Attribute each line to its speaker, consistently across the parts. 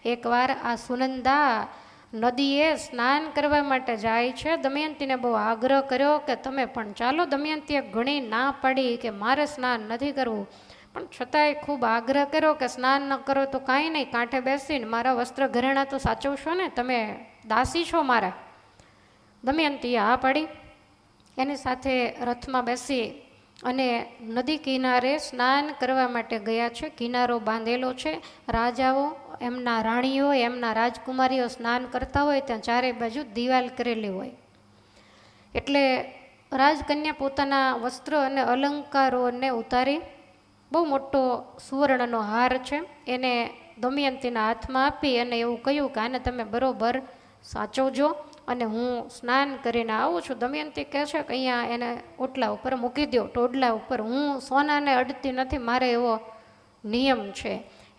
Speaker 1: એકવાર આ સુનંદા નદીએ સ્નાન કરવા માટે જાય છે. દમયંતીને બહુ આગ્રહ કર્યો કે તમે પણ ચાલો. દમયંતીએ ઘણી ના પાડી કે મારે સ્નાન નથી કરવું, પણ છતાંય ખૂબ આગ્રહ કર્યો કે સ્નાન ન કરો તો કાંઈ નહીં, કાંઠે બેસીને મારા વસ્ત્ર ઘરેણા તો સાચવશો ને, તમે દાસી છો મારા. દમયંતીએ હા પાડી. એની સાથે રથમાં બેસી અને નદી કિનારે સ્નાન કરવા માટે ગયા છે. કિનારો બાંધેલો છે. રાજાઓ, એમના રાણીઓ, એમના રાજકુમારીઓ સ્નાન કરતા હોય ત્યાં ચારે બાજુ દિવાલ કરેલી હોય. એટલે રાજકન્યા પોતાના વસ્ત્ર અને અલંકારોને ઉતારી બહુ મોટો સુવર્ણનો હાર છે એને દમયંતીના હાથમાં આપી અને એવું કહ્યું કે આને તમે બરોબર સાચવજો અને હું સ્નાન કરીને આવું છું. દમયંતી કહે છે કે અહીંયા એને ઓટલા ઉપર મૂકી દો, ટોડલા ઉપર, હું સોનાને અડતી નથી, મારે એવો નિયમ છે.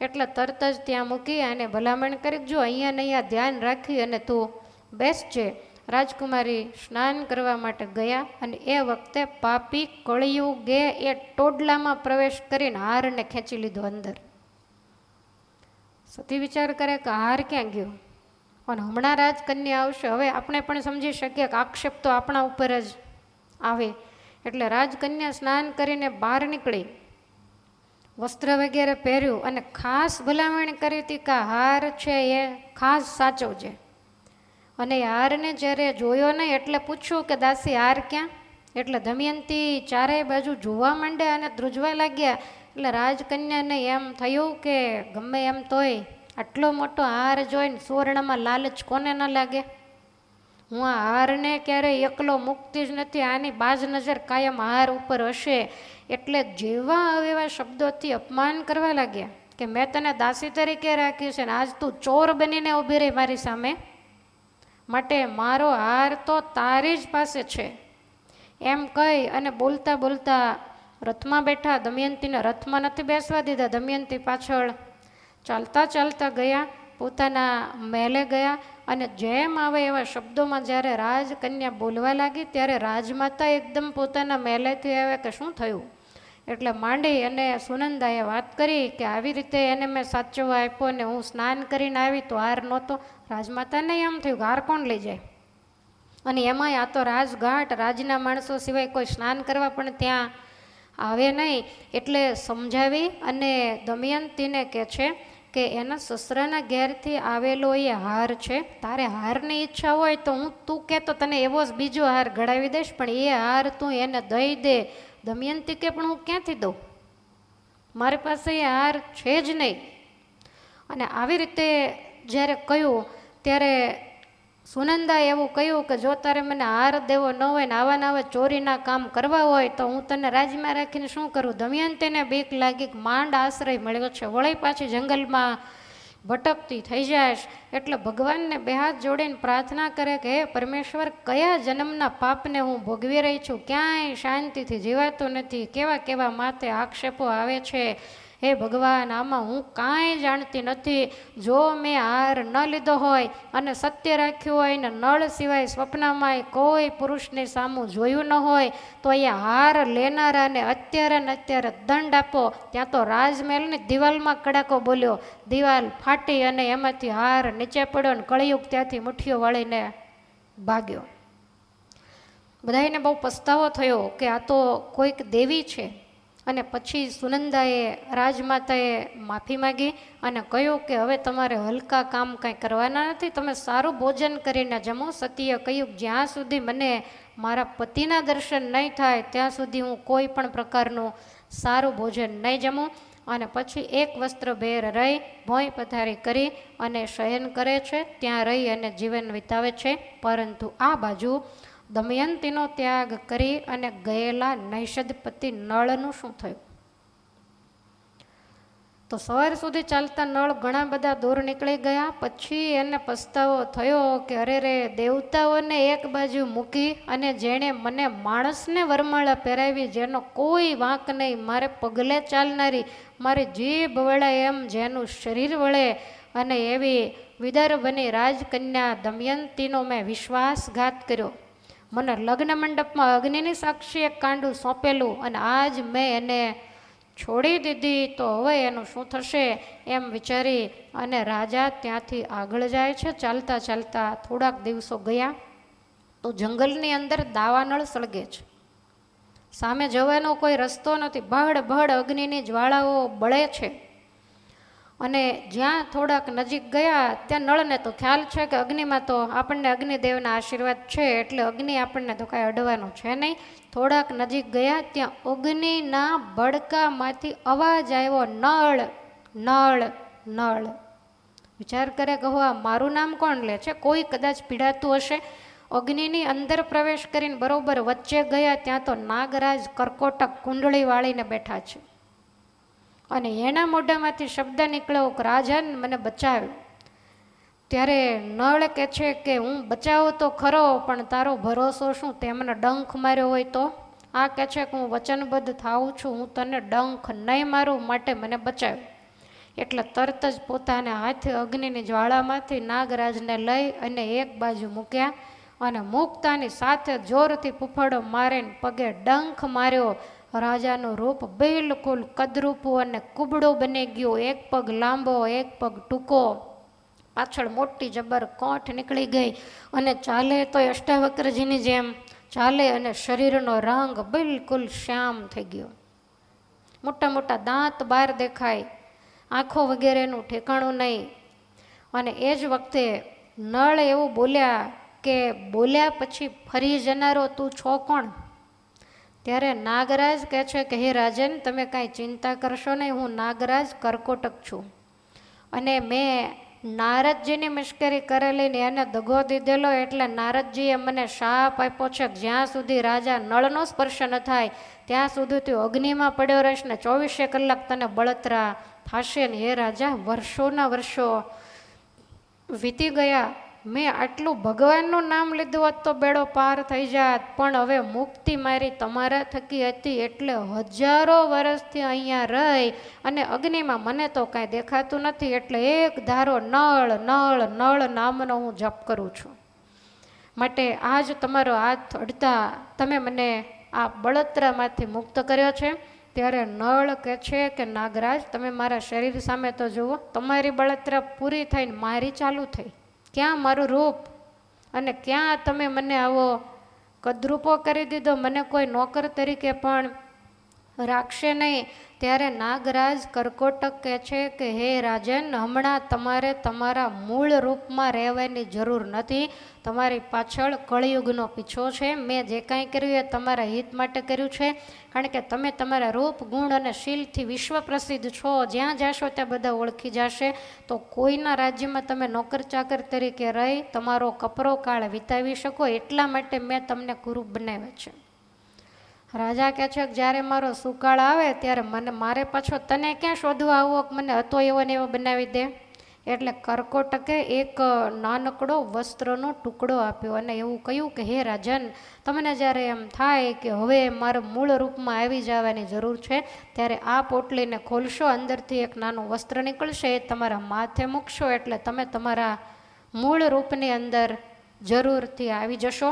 Speaker 1: એટલે તરત જ ત્યાં મૂકી અને ભલામણ કરી, જો અહીંયા ને અહીંયા ધ્યાન રાખી અને તું બેસજે. રાજકુમારી સ્નાન કરવા માટે ગયા અને એ વખતે પાપી કળિયુગે એ ટોડલામાં પ્રવેશ કરીને હારને ખેંચી લીધો અંદર. સતી વિચાર કરે કે હાર ક્યાં ગયો અને હમણાં રાજકન્યા આવશે. હવે આપણે પણ સમજી શકીએ કે આક્ષેપ તો આપણા ઉપર જ આવે. એટલે રાજકન્યા સ્નાન કરીને બહાર નીકળી, વસ્ત્ર વગેરે પહેર્યું અને ખાસ ભલામણ કરી હતી કે હાર છે એ ખાસ સાચવજે. અને એ હારને જ્યારે જોયો નહીં એટલે પૂછ્યું કે દાસી હાર ક્યાં? એટલે દમયંતી ચારેય બાજુ જોવા માંડ્યા અને ધ્રુજવા લાગ્યા. એટલે રાજકન્યાને એમ થયું કે ગમે એમ તોય આટલો મોટો હાર જોઈને સુવર્ણમાં લાલચ કોને ન લાગે? હું આ હારને ક્યારેય એકલો મૂકતી જ નથી, આની બાજ નજર કાયમ હાર ઉપર હશે. એટલે જેવા એવા શબ્દોથી અપમાન કરવા લાગ્યા કે મેં તને દાસી તરીકે રાખી છે ને આજ તું ચોર બનીને ઊભી રહી મારી સામે, માટે મારો હાર તો તારી જ પાસે છે. એમ કહી અને બોલતા બોલતા રથમાં બેઠા. દમયંતીને રથમાં નથી બેસવા દીધા. દમયંતી પાછળ ચાલતા ચાલતા ગયા, પોતાના મહેલે ગયા અને જેમ આવે એવા શબ્દોમાં જ્યારે રાજકન્યા બોલવા લાગી ત્યારે રાજમાતા એકદમ પોતાના મહેલેથી આવે કે શું થયું? એટલે માંડી અને સુનંદાએ વાત કરી કે આવી રીતે એને મેં સાચવવા આપ્યો ને હું સ્નાન કરીને આવી તો હાર નહોતો. રાજમાતાને એમ થયું કે હાર કોણ લઈ જાય? અને એમાંય આ તો રાજઘાટ, રાજના માણસો સિવાય કોઈ સ્નાન કરવા પણ ત્યાં આવે નહીં. એટલે સમજાવી અને દમયંતીને કહે છે કે એના સસરાના ઘેરથી આવેલો એ હાર છે, તારે હારની ઈચ્છા હોય તો હું તું કહેતો તને એવો જ બીજો હાર ઘડાવી દઈશ, પણ એ હાર તું એને દઈ દે. દમયંતી કે પણ હું ક્યાંથી દઉં, મારી પાસે એ હાર છે જ નહીં. અને આવી રીતે જ્યારે કહ્યું ત્યારે સુનંદાએ એવું કહ્યું કે જો તારે મને હાર દેવો ન હોય ને આવા આવા ચોરીના કામ કરવા હોય તો હું તને રાજમાં રાખીને શું કરું? દમયંતીને બીક લાગી કે માંડ આશ્રય મળ્યો છે, વળી પાછી જંગલમાં ભટકતી થઈ જાય. એટલે ભગવાનને બે હાથ જોડીને પ્રાર્થના કરે કે હે પરમેશ્વર, કયા જન્મના પાપને હું ભોગવી રહી છું, ક્યાંય શાંતિથી જીવાતું નથી, કેવા કેવા માથે આક્ષેપો આવે છે. હે ભગવાન, આમાં હું કાંઈ જાણતી નથી. જો મેં હાર ન લીધો હોય અને સત્ય રાખ્યું હોય ને નળ સિવાય સ્વપ્નમાં કોઈ પુરુષની સામું જોયું ન હોય તો એ હાર લેનારાને અત્યારે ને અત્યારે દંડ આપો. ત્યાં તો રાજમહેલની દિવાલમાં કડાકો બોલ્યો, દિવાલ ફાટી અને એમાંથી હાર નીચે પડ્યો ને કળિયુગ ત્યાંથી મુઠ્ઠીઓ વાળીને ભાગ્યો. બધાને બહુ પસ્તાવો થયો કે આ તો કોઈક દેવી છે. અને પછી સુનંદાએ રાજમાતાએ માફી માગી અને કહ્યું કે હવે તમારે હલકા કામ કાંઈ કરવાના નથી, તમે સારું ભોજન કરીને જમો. સતીએ કહ્યું જ્યાં સુધી મને મારા પતિના દર્શન નહીં થાય ત્યાં સુધી હું કોઈ પણ પ્રકારનું સારું ભોજન નહીં જમું. અને પછી એક વસ્ત્ર ભેર રહી ભોંય પથારી કરી અને શયન કરે છે, ત્યાં રહી અને જીવન વિતાવે છે. પરંતુ આ બાજુ દમયંતીનો ત્યાગ કરી અને ગયેલા નૈષદપતિ નળનું શું થયું? તો સવાર સુધી ચાલતા નળ ઘણા બધા દૂર નીકળી ગયા. પછી એને પસ્તાવો થયો કે અરે રે, દેવતાઓને એક બાજુ મૂકી અને જેણે મને માણસને વરમાળા પહેરાવી, જેનો કોઈ વાંક નહીં, મારે પગલે ચાલનારી, મારી જીભ વળે એમ જેનું શરીર વળે, અને એવી વિદર્ભની રાજકન્યા દમયંતીનો મેં વિશ્વાસઘાત કર્યો. મને લગ્ન મંડપમાં અગ્નિની સાક્ષી એક કાંડું સોંપેલું અને આજ મેં એને છોડી દીધી તો હવે એનું શું થશે એમ વિચારી અને રાજા ત્યાંથી આગળ જાય છે. ચાલતા ચાલતા થોડાક દિવસો ગયા તો જંગલની અંદર દાવાનળ સળગે છે. સામે જવાનો કોઈ રસ્તો નથી. ભડ ભડ અગ્નિની જ્વાળાઓ બળે છે. અને જ્યાં થોડાક નજીક ગયા ત્યાં નળને તો ખ્યાલ છે કે અગ્નિમાં તો આપણને અગ્નિદેવના આશીર્વાદ છે એટલે અગ્નિ આપણને તો કાંઈ અડવાનું છે નહીં. થોડાક નજીક ગયા ત્યાં અગ્નિના ભડકામાંથી અવાજ આવ્યો, નળ નળ નળ. વિચાર કરે કે આ મારું નામ કોણ લે છે, કોઈ કદાચ પીડાતું હશે. અગ્નિની અંદર પ્રવેશ કરીને બરોબર વચ્ચે ગયા ત્યાં તો નાગરાજ કરકોટક કુંડળી વાળીને બેઠા છે. અને એના મોઢામાંથી શબ્દ નીકળ્યો કે રાજન મને બચાવ્યો. ત્યારે નળ કહે છે કે હું બચાવું તો ખરો પણ તારો ભરોસો શું, તે મને ડંખ માર્યો હોય તો? આ કહે છે કે હું વચનબદ્ધ થાઉં છું, હું તને ડંખ નહીં મારું, માટે મને બચાવ્યો. એટલે તરત જ પોતાના હાથે અગ્નિની જ્વાળામાંથી નાગરાજને લઈ અને એક બાજુ મૂક્યા અને મૂકતાની સાથે જોરથી ફૂફાડો મારીને પગે ડંખ માર્યો. રાજાનું રૂપ બિલકુલ કદરૂપું અને કુબડું બની ગયું. એક પગ લાંબો, એક પગ ટૂંકો, પાછળ મોટી જબર કોઠ નીકળી ગઈ અને ચાલે તો અષ્ટાવક્રજીની જેમ ચાલે અને શરીરનો રંગ બિલકુલ શ્યામ થઈ ગયો. મોટા મોટા દાંત બહાર દેખાય, આંખો વગેરેનું ઠેકાણું નહીં. અને એ જ વખતે નળ એવું બોલ્યા કે બોલ્યા પછી ફરી જનારો તું છો કોણ? ત્યારે નાગરાજ કહે છે કે હે રાજન તમે કાંઈ ચિંતા કરશો નહીં, હું નાગરાજ કરકોટક છું અને મેં નારદજીની મશ્કરી કરેલી ને એને દગો દીધેલો એટલે નારદજીએ મને શાપ આપ્યો છે કે જ્યાં સુધી રાજા નળનો સ્પર્શ ન થાય ત્યાં સુધી તું અગ્નિમાં પડ્યો રહીશ ને 24 કલાક તને બળતરા થશે ને. હે રાજા વર્ષોના વર્ષો વીતી ગયા, મેં આટલું ભગવાનનું નામ લીધું હોત તો બેડો પાર થઈ જાત, પણ હવે મુક્તિ મારી તમારા થકી હતી એટલે હજારો વર્ષથી અહીંયા રહી અને અગ્નિમાં મને તો કાંઈ દેખાતું નથી એટલે એક ધારો નળ નળ નળ નામનો હું જપ કરું છું. માટે આજ તમારો હાથ અડતા તમે મને આ બળતરામાંથી મુક્ત કર્યો છે. ત્યારે નળ કહે છે કે નાગરાજ તમે મારા શરીર સામે તો જુઓ, તમારી બળતરા પૂરી થઈને મારી ચાલુ થઈ. ક્યાં મારું રૂપ અને ક્યાં તમે મને આવો કદરૂપો કરી દીધો, મને કોઈ નોકર તરીકે પણ રાખશે નહીં. ત્યારે નાગરાજ કરકોટક કહે છે કે હે રાજન હમણાં તમારે તમારા મૂળ રૂપમાં રહેવાની જરૂર નથી, તમારી પાછળ કળિયુગનો પીછો છે. મેં જે કાંઈ કર્યું એ તમારા હિત માટે કર્યું છે, કારણ કે તમે તમારા રૂપ ગુણ અને શીલથી વિશ્વ પ્રસિદ્ધ છો. જ્યાં જાશો ત્યાં બધા ઓળખી જશે. તો કોઈના રાજ્યમાં તમે નોકર ચાકર તરીકે રહી તમારો કપરો કાળ વિતાવી શકો એટલા માટે મેં તમને કુરૂપ બનાવ્યા છે. રાજા કહે છે કે જ્યારે મારો સુકાળ આવે ત્યારે મારે પાછો તને ક્યાં શોધવા આવો કે મને હતો એવો ને એવો બનાવી દે. એટલે કરકોટકે એક નાનકડો વસ્ત્રનો ટુકડો આપ્યો અને એવું કહ્યું કે હે રાજન તમને જ્યારે એમ થાય કે હવે મારા મૂળ રૂપમાં આવી જવાની જરૂર છે ત્યારે આ પોટલીને ખોલશો, અંદરથી એક નાનું વસ્ત્ર નીકળશે, એ તમારા માથે મૂકશો એટલે તમે તમારા મૂળ રૂપની અંદર જરૂરથી આવી જશો.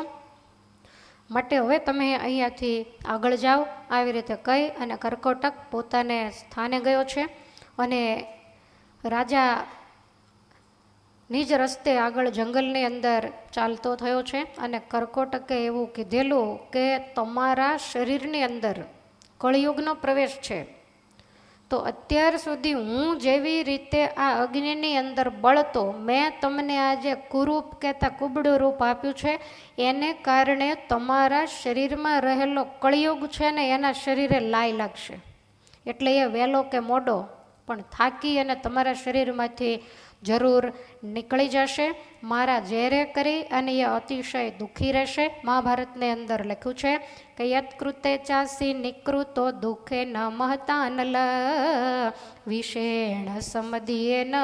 Speaker 1: માટે હવે તમે અહીંયાથી આગળ જાઓ. આવી રીતે કહી અને કરકોટક પોતાને સ્થાને ગયો છે અને રાજા નિજ રસ્તે આગળ જંગલની અંદર ચાલતો થયો છે. અને કરકોટકે એવું કીધેલું કે તમારા શરીરની અંદર કળિયુગનો પ્રવેશ છે, તો અત્યાર સુધી હું જેવી રીતે આ અગ્નિની અંદર બળતો મેં તમને આ જે કુરૂપ કહેતા કુબડું રૂપ આપ્યું છે એને કારણે તમારા શરીરમાં રહેલો કળિયુગ છે ને એના શરીરે લાય લાગશે. એટલે એ વહેલો કે મોડો પણ થાકી અને તમારા શરીરમાંથી જરૂર નીકળી જશે. મારા ઝેરે કરી અને એ અતિશય દુઃખી રહેશે. મહાભારતની અંદર લખ્યું છે કે યત્કૃતે ચાસી નિકૃતો દુઃખે ન મહતા નલ વિષેણ સમદિયે ન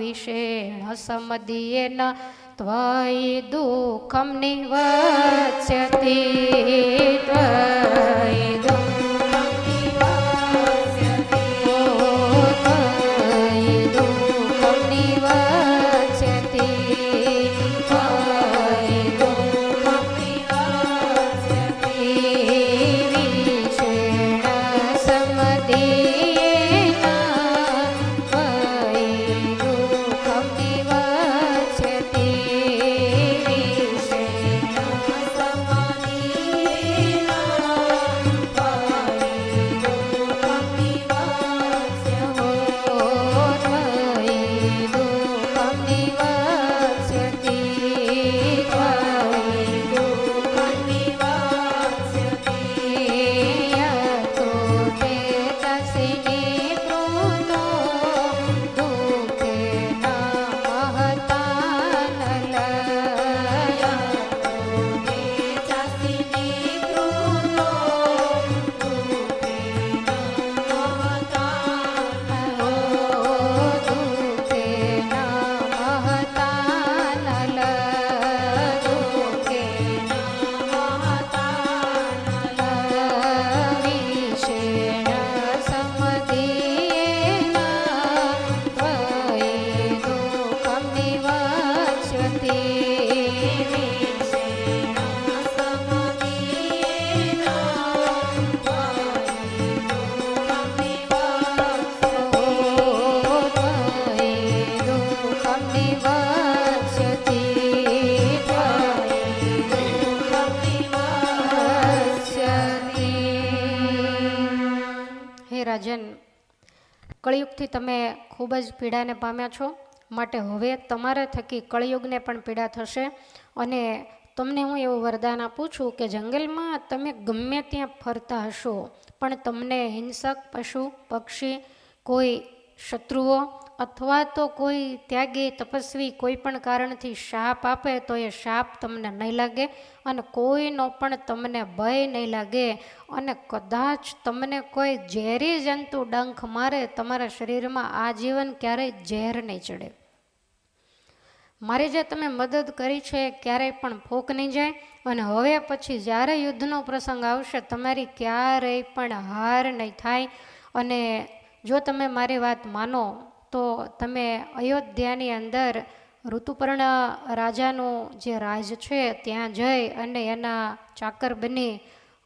Speaker 1: વિષેણ સમદિયે ન ત્વયિ દુઃખમ નિવત્સ્યતિ ત્વયિ હે રાજન, કળિયુગથી તમે ખૂબ જ પીડાને પામ્યા છો, માટે હવે તમારા થકી કળિયુગને પણ પીડા થશે. અને તમને હું એવું વરદાન આપું છું કે જંગલમાં તમે ગમે ત્યાં ફરતા હશો, પણ તમને હિંસક પશુ પક્ષી, કોઈ શત્રુઓ અથવા તો કોઈ ત્યાગી તપસ્વી કોઈ પણ કારણથી શાપ આપે તો એ શાપ તમને નહીં લાગે, અને કોઈનો પણ તમને ભય નહીં લાગે. અને કદાચ તમને કોઈ ઝેરી જંતુ ડંખ મારે, તમારા શરીરમાં આજીવન ક્યારેય ઝેર નહીં ચડે. મારી જે તમે મદદ કરી છે ક્યારેય પણ ફોક નહીં જાય. અને હવે પછી જ્યારે યુદ્ધનો પ્રસંગ આવશે તમારી ક્યારેય પણ હાર નહીં થાય. અને જો તમે મારી વાત માનો તો તમે અયોધ્યાની અંદર ઋતુપર્ણ રાજાનું જે રાજ છે ત્યાં જઈ અને એના ચાકર બની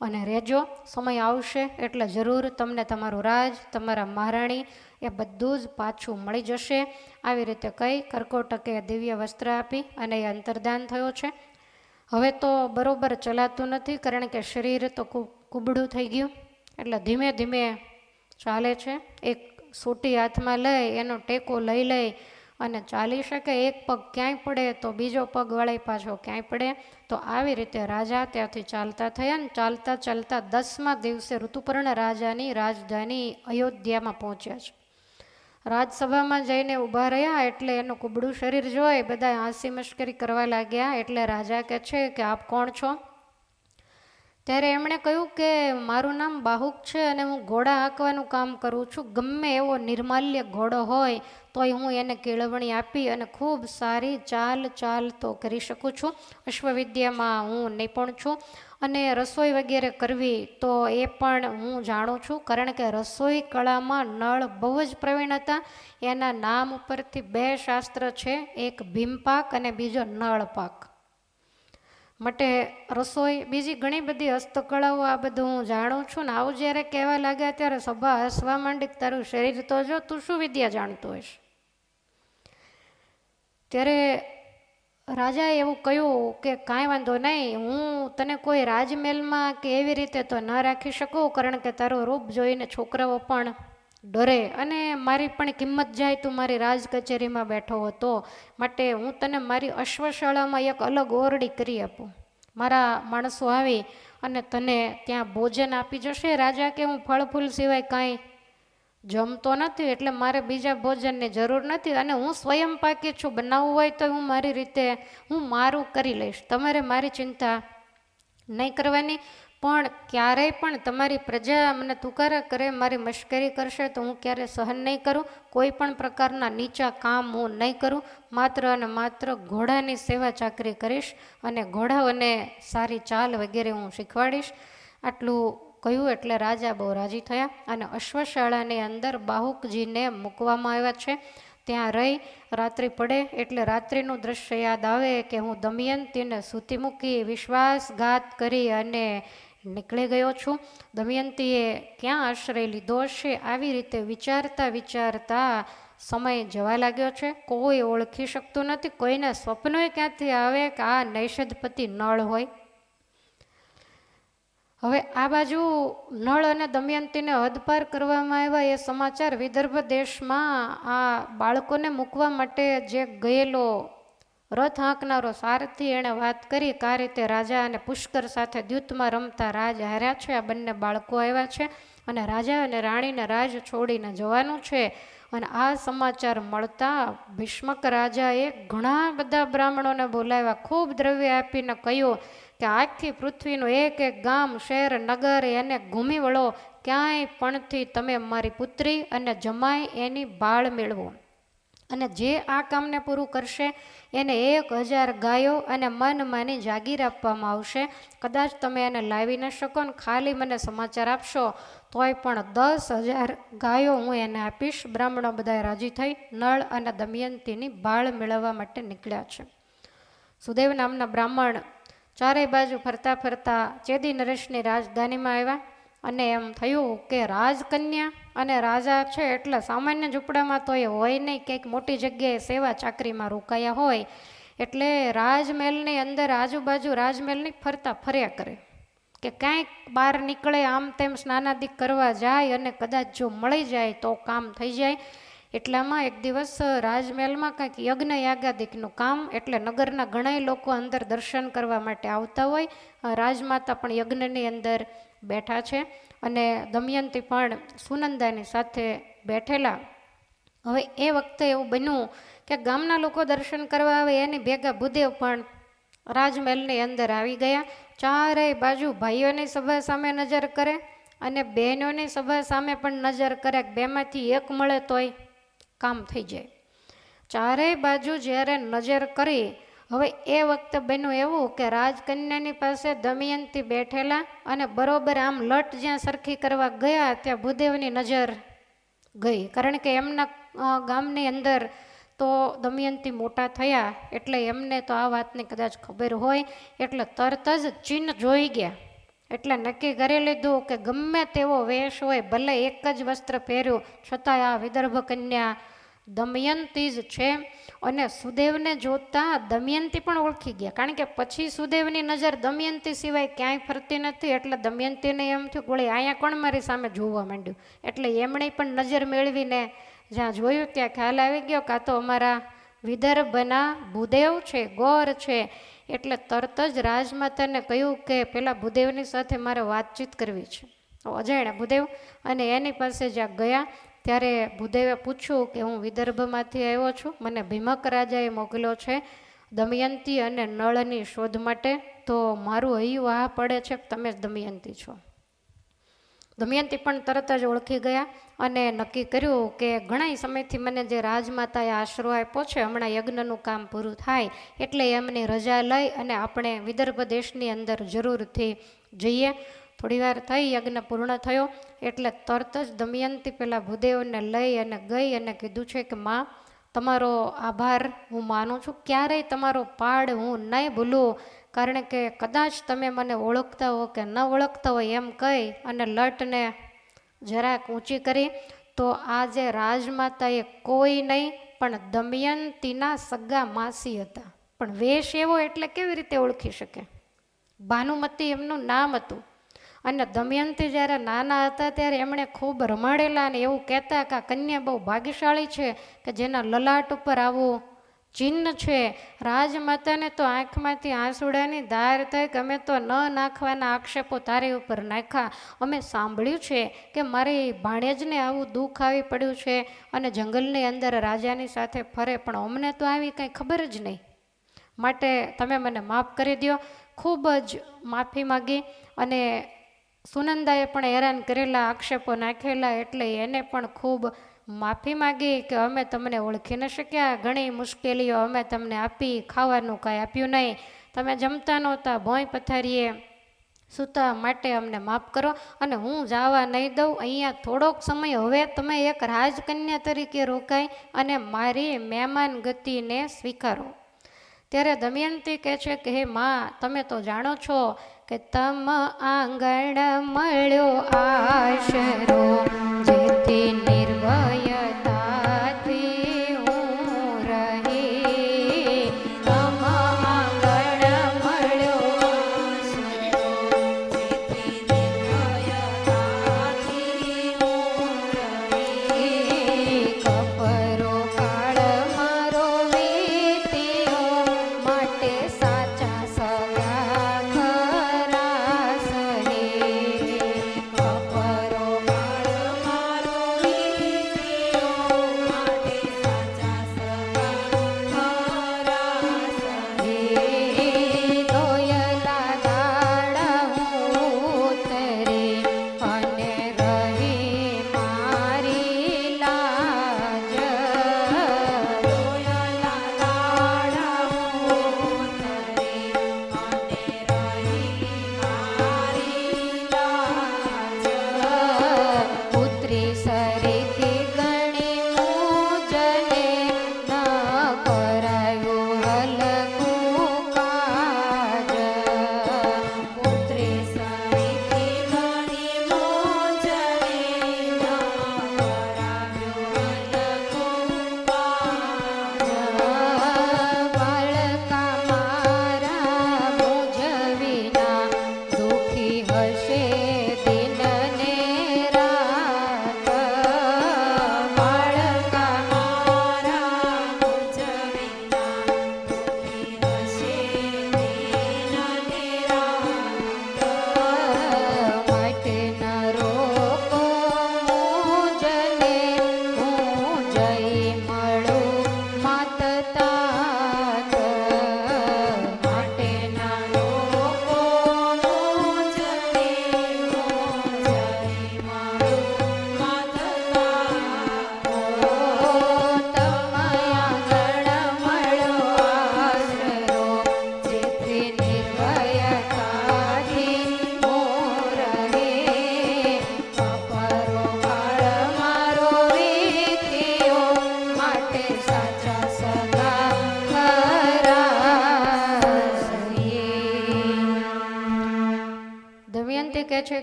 Speaker 1: અને રહેજો. સમય આવશે એટલે જરૂર તમને તમારું રાજ, તમારા મહારાણી એ બધું જ પાછું મળી જશે. આવી રીતે કહી કર્કોટકે દિવ્ય વસ્ત્ર આપી અને એ અંતર્ધાન થયો છે. હવે તો બરોબર ચલાતું નથી, કારણ કે શરીર તો કુબડું થઈ ગયું, એટલે ધીમે ધીમે ચાલે છે. એક સોટી હાથમાં લઈ એનો ટેકો લઈ લઈ અને ચાલી શકે. એક પગ ક્યાંય પડે તો બીજો પગ વળે પાછો ક્યાંય પડે. તો આવી રીતે રાજા ત્યાંથી ચાલતા થયા ને ચાલતા ચાલતા 10મા દિવસે ઋતુપર્ણ રાજાની રાજધાની અયોધ્યામાં પહોંચ્યા છે. રાજસભામાં જઈને ઊભા રહ્યા એટલે એનું કુબડું શરીર જોઈ બધા હાંસી મશ્કરી કરવા લાગ્યા. એટલે રાજા કહે છે કે આપ કોણ છો? ત્યારે એમણે કહ્યું કે મારું નામ બાહુક છે અને હું ઘોડા હાંકવાનું કામ કરું છું. ગમે એવો નિર્માલ્ય ઘોડો હોય તોય હું એને કેળવણી આપી અને ખૂબ સારી ચાલ તો કરી શકું છું. અશ્વવિદ્યામાં હું નિપુણ છું અને રસોઈ વગેરે કરવી તો એ પણ હું જાણું છું, કારણ કે રસોઈ કળામાં નળ બહુ જ પ્રવીણ હતા. એના નામ ઉપરથી 2 શાસ્ત્ર છે, એક ભીમપાક અને બીજો નળપાક. માટે રસોઈ બીજી ઘણી બધી હસ્તકળાઓ આ બધું હું જાણું છું. ને આવું જ્યારે કહેવા લાગ્યા ત્યારે સભા હસવા માંડી. તારું શરીર તો જો, તું શું વિદ્યા જાણતો હોઈશ? ત્યારે રાજાએ એવું કહ્યું કે કાંઈ વાંધો નહીં, હું તને કોઈ રાજમહેલમાં કે એવી રીતે તો ન રાખી શકું, કારણ કે તારું રૂપ જોઈને છોકરાઓ પણ ડરે અને મારી પણ કિંમત જાય, તું મારી રાજ કચેરીમાં બેઠો હતો. માટે હું તને મારી અશ્વશાળામાં એક અલગ ઓરડી કરી આપું. મારા માણસો આવી અને તને ત્યાં ભોજન આપી જશે. રાજા કે હું ફળ ફૂલ સિવાય કાંઈ જમતો નથી, એટલે મારે બીજા ભોજનની જરૂર નથી. અને હું સ્વયં પાકી છું, બનાવવું હોય તો હું મારી રીતે હું મારું કરી લઈશ. તમારે મારી ચિંતા નહીં કરવાની. પણ ક્યારેય પણ તમારી પ્રજા મને તુકારા કરે, મારી મશ્કરી કરશે તો હું ક્યારેય સહન નહીં કરું. કોઈ પણ પ્રકારના નીચા કામ હું નહીં કરું. માત્ર અને માત્ર ઘોડાની સેવા ચાકરી કરીશ અને ઘોડાઓને સારી ચાલ વગેરે હું શીખવાડીશ. આટલું કહ્યું એટલે રાજા બહુ રાજી થયા અને અશ્વશાળાની અંદર બાહુકજીને મૂકવામાં આવ્યા છે. ત્યાં રહી રાત્રિ પડે એટલે રાત્રિનું દ્રશ્ય યાદ આવે કે હું દમયંતીને સૂતી મૂકી વિશ્વાસઘાત કરી અને નીકળી ગયો છું. દમયંતીએ ક્યાં આશ્રય લીધો હશે? આવી રીતે વિચારતા વિચારતા સમય જવા લાગ્યો છે. કોઈ ઓળખી શકતું નથી. કોઈના સ્વપ્નોય ક્યાંથી આવે કે આ નૈષધપતિ નળ હોય. હવે આ બાજુ નળ અને દમયંતીને હદપાર કરવામાં આવ્યા એ સમાચાર વિદર્ભ દેશમાં આ બાળકોને મૂકવા માટે જે ગયેલો રથ હાંકનારો સારથી એણે વાત કરી કે આ રીતે રાજા અને પુષ્કર સાથે દ્યુતમાં રમતા રાજ હાર્યા છે. આ બંને બાળકો આવ્યા છે અને રાજા અને રાણીને રાજ છોડીને જવાનું છે. અને આ સમાચાર મળતા ભીષ્મક રાજાએ ઘણા બધા બ્રાહ્મણોને બોલાવ્યા. ખૂબ દ્રવ્ય આપીને કહ્યું કે આખી પૃથ્વીનું એક એક ગામ, શહેર, નગર એને ઘૂમી વળો. ક્યાંય પણથી તમે મારી પુત્રી અને જમાઈ એની બાળ મેળવો. અને જે આ કામને પૂરું કરશે એને 1000 ગાયો અને મનમાની જાગીર આપવામાં આવશે. કદાચ તમે એને લાવી ન શકો ને ખાલી મને સમાચાર આપશો તોય પણ 10,000 ગાયો હું એને આપીશ. બ્રાહ્મણો બધા રાજી થઈ નળ અને દમયંતીની બાળ મેળવવા માટે નીકળ્યા છે. સુદેવ નામના બ્રાહ્મણ ચારેય બાજુ ફરતા ફરતા ચેદી નરેશની રાજધાનીમાં આવ્યા અને એમ થયું કે રાજકન્યા અને રાજા છે એટલે સામાન્ય ઝૂંપડામાં તો એ હોય નહીં, કંઈક મોટી જગ્યાએ સેવા ચાકરીમાં રોકાયા હોય. એટલે રાજમહેલની અંદર આજુબાજુ રાજમહેલની ફરતા ફર્યા કરે કે કાંઈક બહાર નીકળે આમ તેમ સ્નાનાદિક કરવા જાય અને કદાચ જો મળી જાય તો કામ થઈ જાય. એટલામાં એક દિવસ રાજમહેલમાં કંઈક યજ્ઞ યાગાદિકનું કામ, એટલે નગરના ઘણા લોકો અંદર દર્શન કરવા માટે આવતા હોય. રાજમાતા પણ યજ્ઞની અંદર બેઠા છે અને દમયંતી પણ સુનંદાની સાથે બેઠેલા. હવે એ વખતે એવું બન્યું કે ગામના લોકો દર્શન કરવા આવે એની ભેગા ભૂદેવ પણ રાજમહેલની અંદર આવી ગયા. ચારેય બાજુ ભાઈઓની સભા સામે નજર કરે અને બહેનોની સભા સામે પણ નજર કરે. બેમાંથી એક મળે તોય કામ થઈ જાય. ચારેય બાજુ જ્યારે નજર કરી, હવે એ વખતે બન્યું એવું કે રાજકન્યાની પાસે દમયંતી બેઠેલા અને બરોબર આમ લટ જ્યાં સરખી કરવા ગયા ત્યાં ભૂદેવની નજર ગઈ. કારણ કે એમના ગામની અંદર તો દમયંતી મોટા થયા એટલે એમને તો આ વાતની કદાચ ખબર હોય, એટલે તરત જ ચિહ્ન જોઈ ગયા. એટલે નક્કી કરી લીધું કે ગમે તેવો વેશ હોય, ભલે એક જ વસ્ત્ર પહેર્યું છતાંય આ વિદર્ભ કન્યા દમયંતી જ છે. અને સુદેવને જોતા દમયંતી પણ ઓળખી ગયા, કારણ કે પછી સુદેવની નજર દમયંતી સિવાય ક્યાંય ફરતી નથી. એટલે દમયંતીને એમ થયું ગોળી અહીંયા કોણ મારી સામે જોવા માંડ્યું. એટલે એમણે પણ નજર મેળવીને જ્યાં જોયું ત્યાં ખ્યાલ આવી ગયો કાં તો અમારા વિદર્ભના ભૂદેવ છે, ગોર છે. એટલે તરત જ રાજમાતાને કહ્યું કે પેલા ભૂદેવની સાથે મારે વાતચીત કરવી છે. અજાણ્યા ભૂદેવ, અને એની પાસે જ્યાં ગયા ત્યારે ભૂદેવે પૂછ્યું કે હું વિદર્ભમાંથી આવ્યો છું, મને ભીમક રાજાએ મોકલ્યો છે દમયંતી અને નળની શોધ માટે, તો મારું હૈયું આ પડે છે કે તમે જ દમયંતી છો. દમયંતી પણ તરત જ ઓળખી ગયા અને નક્કી કર્યું કે ઘણા સમયથી મને જે રાજમાતાએ આશરો આપ્યો છે, હમણાં યજ્ઞનું કામ પૂરું થાય એટલે એમની રજા લઈ અને આપણે વિદર્ભ દેશની અંદર જરૂરથી જઈએ. થોડી વાર થઈ, યજ્ઞ પૂર્ણ થયો એટલે તરત જ દમયંતી પેલા ભૂદેવને લઈ અને ગઈ અને કીધું છે કે માં, તમારો આભાર હું માનું છું, ક્યારેય તમારો પાડ હું નહીં ભૂલું. કારણ કે કદાચ તમે મને ઓળખતા હો કે ન ઓળખતા હોય એમ કહી અને લટને જરાક ઊંચી કરી. તો આ જે રાજમાતાએ કોઈ નહીં પણ દમયંતીના સગા માસી હતા. પણ વેશ એવો એટલે કેવી રીતે ઓળખી શકે? ભાનુમતી એમનું નામ હતું. અને દમયંતી જ્યારે નાના હતા ત્યારે એમણે ખૂબ રમાડેલા અને એવું કહેતા કે આ કન્યા બહુ ભાગ્યશાળી છે કે જેના લલાટ ઉપર આવું ચિહ્ન છે. રાજમાતાને તો આંખમાંથી આંસુડાની ધાર થઈ કે અમે તો ન નાખવાના આક્ષેપો તારી ઉપર નાખ્યા. અમે સાંભળ્યું છે કે મારી ભાણેજને આવું દુઃખ આવી પડ્યું છે અને જંગલની અંદર રાજાની સાથે ફરે, પણ અમને તો આવી કંઈ ખબર જ નહીં. માટે તમે મને માફ કરી દો. ખૂબ જ માફી માગી અને સુનંદાએ પણ હેરાન કરેલા, આક્ષેપો નાખેલા એટલે એને પણ ખૂબ માફી માગી કે અમે તમને ઓળખી ન શક્યા, ઘણી મુશ્કેલીઓ અમે તમને આપી, ખાવાનું કાંઈ આપ્યું નહીં, તમે જમતા નહોતા, ભોંય પથારીએ સૂતા, માટે અમને માફ કરો અને હું જવા નહીં દઉં. અહીંયા થોડોક સમય હવે તમે એક રાજકન્યા તરીકે રોકાઈ અને મારી મહેમાન ગતિને સ્વીકારો. ત્યારે દમયંતી કહે છે કે હે માં, તમે તો જાણો છો કે તમ આંગણ મળ્યો આશરો, જેથી નિર્ભયતાથી હું રહી. તમ આંગણ મળ્યો આશરો, જેથી નિર્ભયતાથી હું રહી. કપરો કાળ મારો વીત્યો, માટે સાચા સગા ખરા સહે. કપરો કાળ મારો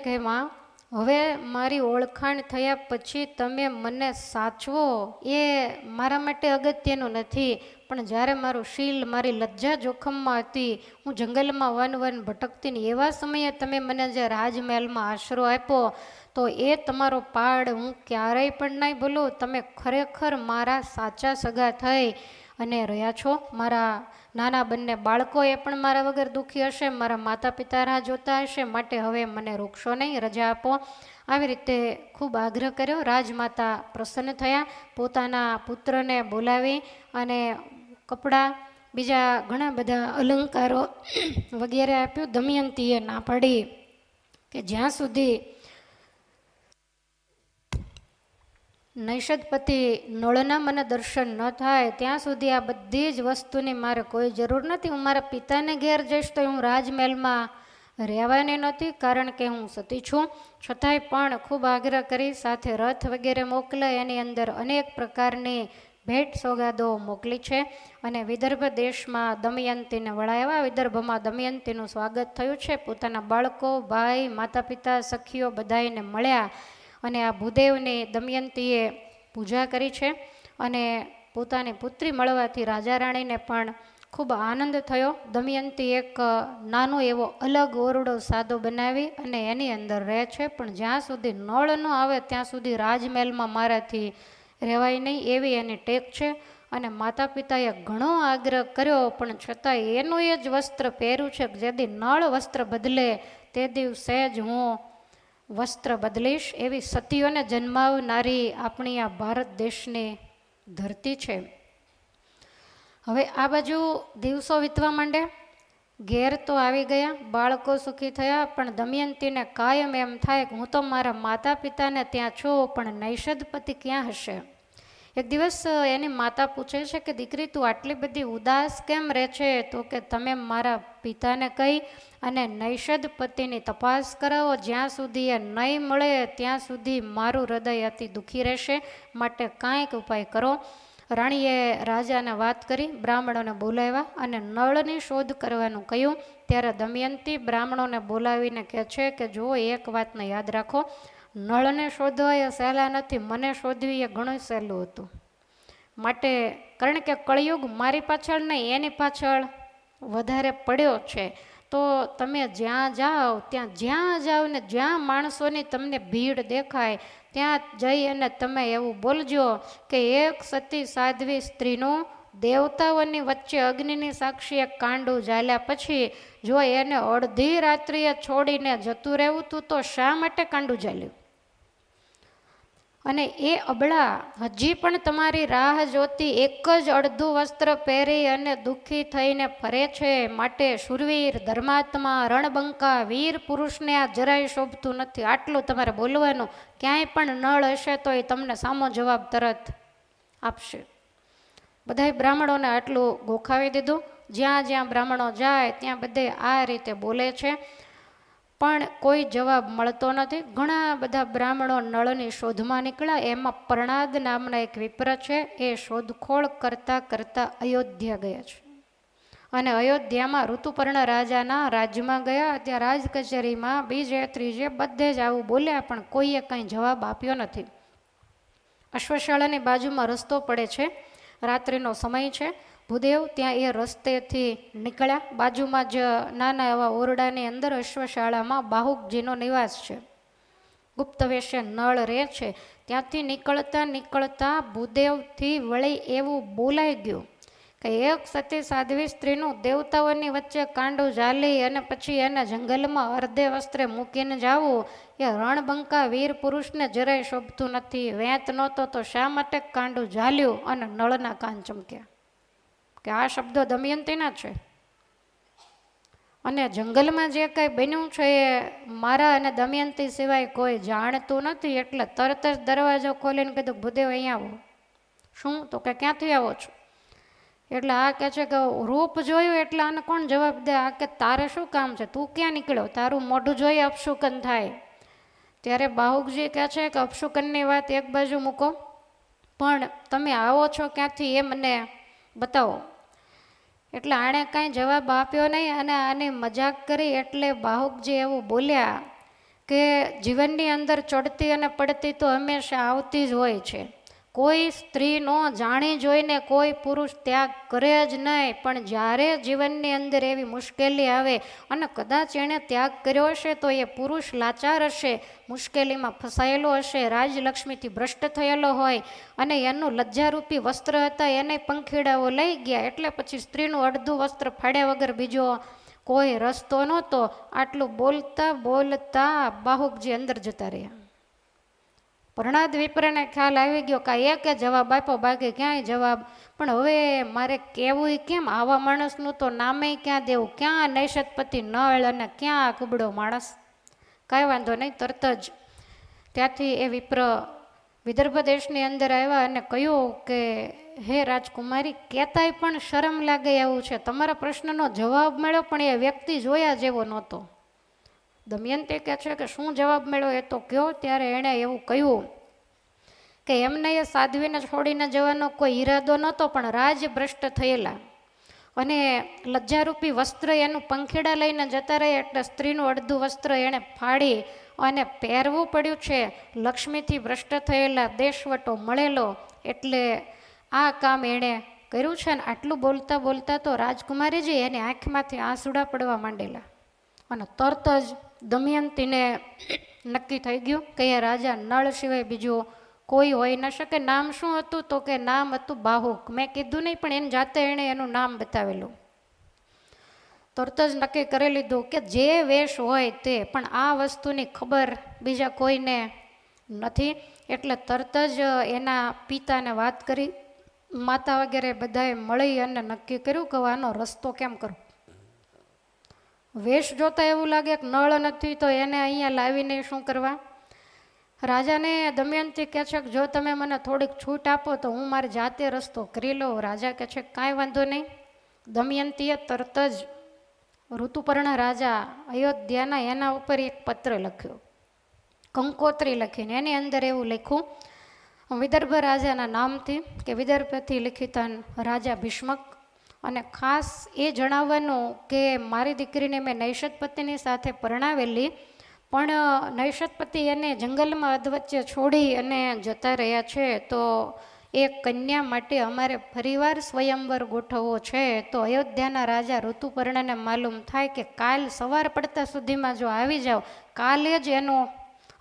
Speaker 1: કે માં હવે મારી ઓળખાણ થયા પછી તમે મને સાચવો એ મારા માટે અગત્યનું નથી, પણ જ્યારે મારું શીલ મારી લજ્જા જોખમમાં હતી, હું જંગલમાં વન વન ભટકતી ને એવા સમયે તમે મને જે રાજમહેલમાં આશરો આપ્યો તો એ તમારો પાડ હું ક્યારેય પણ નહીં ભૂલું. તમે ખરેખર મારા સાચા સગા થઈ અને રહ્યા છો. મારા નાના બંને બાળકો એ પણ મારા વગર દુઃખી હશે, મારા માતા પિતા રાહ જોતા હશે, માટે હવે મને રોકશો નહીં, રજા આપો. આવી રીતે ખૂબ આગ્રહ કર્યો. રાજમાતા પ્રસન્ન થયા, પોતાના પુત્રને બોલાવી અને કપડાં બીજા ઘણા બધા અલંકારો વગેરે આપ્યું. દમયંતીએ ના પાડી કે જ્યાં સુધી નૈષદપતિ નળના મને દર્શન ન થાય ત્યાં સુધી આ બધી જ વસ્તુની મારે કોઈ જરૂર નથી. હું મારા પિતાને ઘેર જઈશ તો હું રાજમહેલમાં રહેવાની નથી, કારણ કે હું સતી છું. છતાંય પણ ખૂબ આગ્રહ કરી સાથે રથ વગેરે મોકલાય, એની અંદર અનેક પ્રકારની ભેટ સોગાદો મોકલી છે અને વિદર્ભ દેશમાં દમયંતીને વળાવ્યા. વિદર્ભમાં દમયંતીનું સ્વાગત થયું છે. પોતાના બાળકો, ભાઈ, માતા પિતા, સખીઓ બધાઈને મળ્યા અને આ ભૂદેવની દમયંતીએ પૂજા કરી છે અને પોતાની પુત્રી મળવાથી રાજા રાણીને પણ ખૂબ આનંદ થયો. દમયંતી એક નાનો એવો અલગ ઓરડો સાદો બનાવી અને એની અંદર રહે છે, પણ જ્યાં સુધી નળ ન આવે ત્યાં સુધી રાજમહેલમાં મારાથી રહેવાય નહીં એવી એની ટેક છે. અને માતા પિતાએ ઘણો આગ્રહ કર્યો પણ છતાં એનું એ જ વસ્ત્ર પહેર્યું છે. જેથી નળ વસ્ત્ર બદલે તે દિવસે જ હું વસ્ત્ર બદલીશ. એવી સતીઓને જન્માવનારી આપણી આ ભારત દેશની ધરતી છે. હવે આ બાજુ દિવસો વીતવા માંડ્યા, ઘેર તો આવી ગયા, બાળકો સુખી થયા, પણ દમયંતીને કાયમ એમ થાય કે હું તો મારા માતા પિતાને ત્યાં છું, પણ નૈષદપતિ ક્યાં હશે. એક દિવસ એની માતા પૂછે છે કે દીકરી તું આટલી બધી ઉદાસ કેમ રહે છે? તો કે તમે મારા પિતાને કહી અને નૈષદપતિની તપાસ કરાવો, જ્યાં સુધી એ નહીં મળે ત્યાં સુધી મારું હૃદય અતિ દુઃખી રહેશે, માટે કાંઈક ઉપાય કરો. રાણીએ રાજાને વાત કરી, બ્રાહ્મણોને બોલાવ્યા અને નળની શોધ કરવાનું કહ્યું. ત્યારે દમયંતી બ્રાહ્મણોને બોલાવીને કહે છે કે જો એક વાતને યાદ રાખો, નળને શોધવા એ સહેલા નથી, મને શોધવી એ ઘણું સહેલું હતું. માટે કારણ કે કળિયુગ મારી પાછળ નહીં એની પાછળ વધારે પડ્યો છે, તો તમે જ્યાં જાઓ ને જ્યાં માણસોની તમને ભીડ દેખાય ત્યાં જઈ અને તમે એવું બોલજો કે એક સતી સાધ્વી સ્ત્રીનું દેવતાઓની વચ્ચે અગ્નિની સાક્ષી એક કાંડું ઝાલ્યા પછી જો એને અડધી રાત્રિએ છોડીને જતું રહેવું તું તો શા માટે કાંડું ઝાલ્યું? અને એ અબળા હજી પણ તમારી રાહ જોતી એક જ અડધું વસ્ત્ર પહેરી અને દુઃખી થઈને ફરે છે. માટે શુરવીર, ધર્માત્મા, રણબંકા, વીર પુરુષને આ જરાય શોભતું નથી. આટલું તમારે બોલવાનું. ક્યાંય પણ નળ હશે તો એ તમને સામો જવાબ તરત આપશે. બધાય બ્રાહ્મણોને આટલું ગોખાવી દીધું. જ્યાં જ્યાં બ્રાહ્મણો જાય ત્યાં બધે આ રીતે બોલે છે, પણ કોઈ જવાબ મળતો નથી. ઘણા બધા બ્રાહ્મણો નળની શોધમાં નીકળ્યા. એમાં પ્રણાદ નામના એક વિપ્ર છે, એ શોધખોળ કરતાં કરતાં અયોધ્યા ગયા છે અને અયોધ્યામાં ઋતુપર્ણ રાજાના રાજ્યમાં ગયા. ત્યાં રાજ કચેરીમાં બીજે ત્રીજે બધે જ આવું બોલ્યા, પણ કોઈએ કંઈ જવાબ આપ્યો નથી. અશ્વશાળાની બાજુમાં રસ્તો પડે છે, રાત્રિનો સમય છે. ભૂદેવ ત્યાં એ રસ્તેથી નીકળ્યા. બાજુમાં જ નાના એવા ઓરડાની અંદર અશ્વશાળામાં બાહુકજીનો નિવાસ છે. ગુપ્ત વેશે નળ રહે છે. ત્યાંથી નીકળતા ભૂદેવથી વળી એવું બોલાઈ ગયું કે એક સતી સાધ્વી સ્ત્રીનું દેવતાઓની વચ્ચે કાંડું ઝાલી અને પછી એને જંગલમાં અર્ધે વસ્ત્રે મૂકીને જાવું એ રણબંકા વીર પુરુષને જરાય શોભતું નથી. વેંત નહોતો તો શા માટે કાંડું ઝાલ્યું? અને નળના કાન ચમક્યા કે આ શબ્દો દમયંતીના છે અને જંગલમાં જે કંઈ બન્યું છે એ મારા અને દમયંતી સિવાય કોઈ જાણતું નથી. એટલે તરત જ દરવાજો ખોલીને કીધું ભૂદેવ અહીંયા આવો. શું? તો કે ક્યાંથી આવો છો? એટલે આ કહે છે કે રૂપ જોયું એટલે આને કોણ જવાબ દે? આ કે તારે શું કામ છે? તું ક્યાં નીકળ્યો? તારું મોઢું જોઈ અપશુકન થાય. ત્યારે બાહુકજી કહે છે કે અપશુકનની વાત એક બાજુ મૂકો, પણ તમે આવો છો ક્યાંથી એ મને બતાવો. એટલે આણે કાંઈ જવાબ આપ્યો નહીં અને આની મજાક કરી. એટલે બાહુકજી એવું બોલ્યા કે જીવનની અંદર ચડતી અને પડતી તો હંમેશા આવતી જ હોય છે. કોઈ સ્ત્રીનો જાણી જોઈને કોઈ પુરુષ ત્યાગ કરે જ નહીં, પણ જ્યારે જીવનની અંદર એવી મુશ્કેલી આવે અને કદાચ એણે ત્યાગ કર્યો હશે તો એ પુરુષ લાચાર હશે, મુશ્કેલીમાં ફસાયેલો હશે, રાજલક્ષ્મીથી ભ્રષ્ટ થયેલો હોય અને એનું લજ્જારૂપી વસ્ત્ર હતા એને પંખીડાઓ લઈ ગયા, એટલે પછી સ્ત્રીનું અડધું વસ્ત્ર ફાડ્યા વગર બીજો કોઈ રસ્તો નહોતો. આટલું બોલતા બોલતા બાહુકજી અંદર જતા રહ્યા. પ્રહલાદ વિપ્રને ખ્યાલ આવી ગયો કે એકે જવાબ આપ્યો, બાકી ક્યાંય જવાબ. પણ હવે મારે કહેવું કેમ? આવા માણસનું તો નામે ક્યાં દેવું? ક્યાં નૈષદપતિ નળ અને ક્યાં કુબડો માણસ? કાંઈ વાંધો નહીં. તરત જ ત્યાંથી એ વિપ્ર વિદર્ભ દેશની અંદર આવ્યા અને કહ્યું કે હે રાજકુમારી, કહેતાય પણ શરમ લાગે એવું છે. તમારા પ્રશ્નનો જવાબ મળ્યો પણ એ વ્યક્તિ જોયા જેવો નહોતો. દમયંતી કહે છે કે શું જવાબ મળ્યો એ તો કહો. ત્યારે એણે એવું કહ્યું કે એમને એ સાધ્વીને છોડીને જવાનો કોઈ ઈરાદો નહોતો, પણ રાજ ભ્રષ્ટ થયેલા અને લજ્જારૂપી વસ્ત્ર એનું પંખીડા લઈને જતા રહ્યા, એટલે સ્ત્રીનું અડધું વસ્ત્ર એણે ફાડી અને પહેરવું પડ્યું છે. લક્ષ્મીથી ભ્રષ્ટ થયેલા, દેશવટો મળેલો, એટલે આ કામ એણે કર્યું છે. ને આટલું બોલતા બોલતા તો રાજકુમારીજી એની આંખમાંથી આંસુડા પડવા માંડેલા અને તરત જ દમયંતીને નક્કી થઈ ગયું કે એ રાજા નળ સિવાય બીજું કોઈ હોઈ ન શકે. નામ શું હતું? તો કે નામ હતું બાહુક. મેં કીધું નહીં, પણ એની જાતે એણે એનું નામ બતાવેલું. તરત જ નક્કી કરી લીધું કે જે વેશ હોય તે, પણ આ વસ્તુની ખબર બીજા કોઈને નથી. એટલે તરત જ એના પિતાને વાત કરી, માતા વગેરે બધાએ મળી અને નક્કી કર્યું કે આનો રસ્તો કેમ કરો. વેશ જોતા એવું લાગે કે નળ નથી તો એને અહીંયા લાવીને શું કરવા. રાજાને દમયંતી કહે છે કે જો તમે મને થોડીક છૂટ આપો તો હું મારી જાતે રસ્તો કરી લઉં. રાજા કહે છે કાંઈ વાંધો નહીં. દમયંતીએ તરત જ ઋતુપર્ણ રાજા અયોધ્યાના એના ઉપર એક પત્ર લખ્યો, કંકોત્રી લખીને એની અંદર એવું લખ્યું વિદર્ભ રાજાના નામથી કે વિદર્ભથી લિખિતન રાજા ભીષ્મક, અને ખાસ એ જણાવવાનું કે મારી દીકરીને મેં નૈષદપતિની સાથે પરણાવેલી, પણ નૈષદપતિ એને જંગલમાં અધવચ્ચે છોડી અને જતા રહ્યા છે, તો એ કન્યા માટે અમારે ફરીવાર સ્વયંવર ગોઠવવો છે. તો અયોધ્યાના રાજા ઋતુપર્ણને માલુમ થાય કે કાલ સવાર પડતા સુધીમાં જો આવી જાઓ, કાલે જ એનો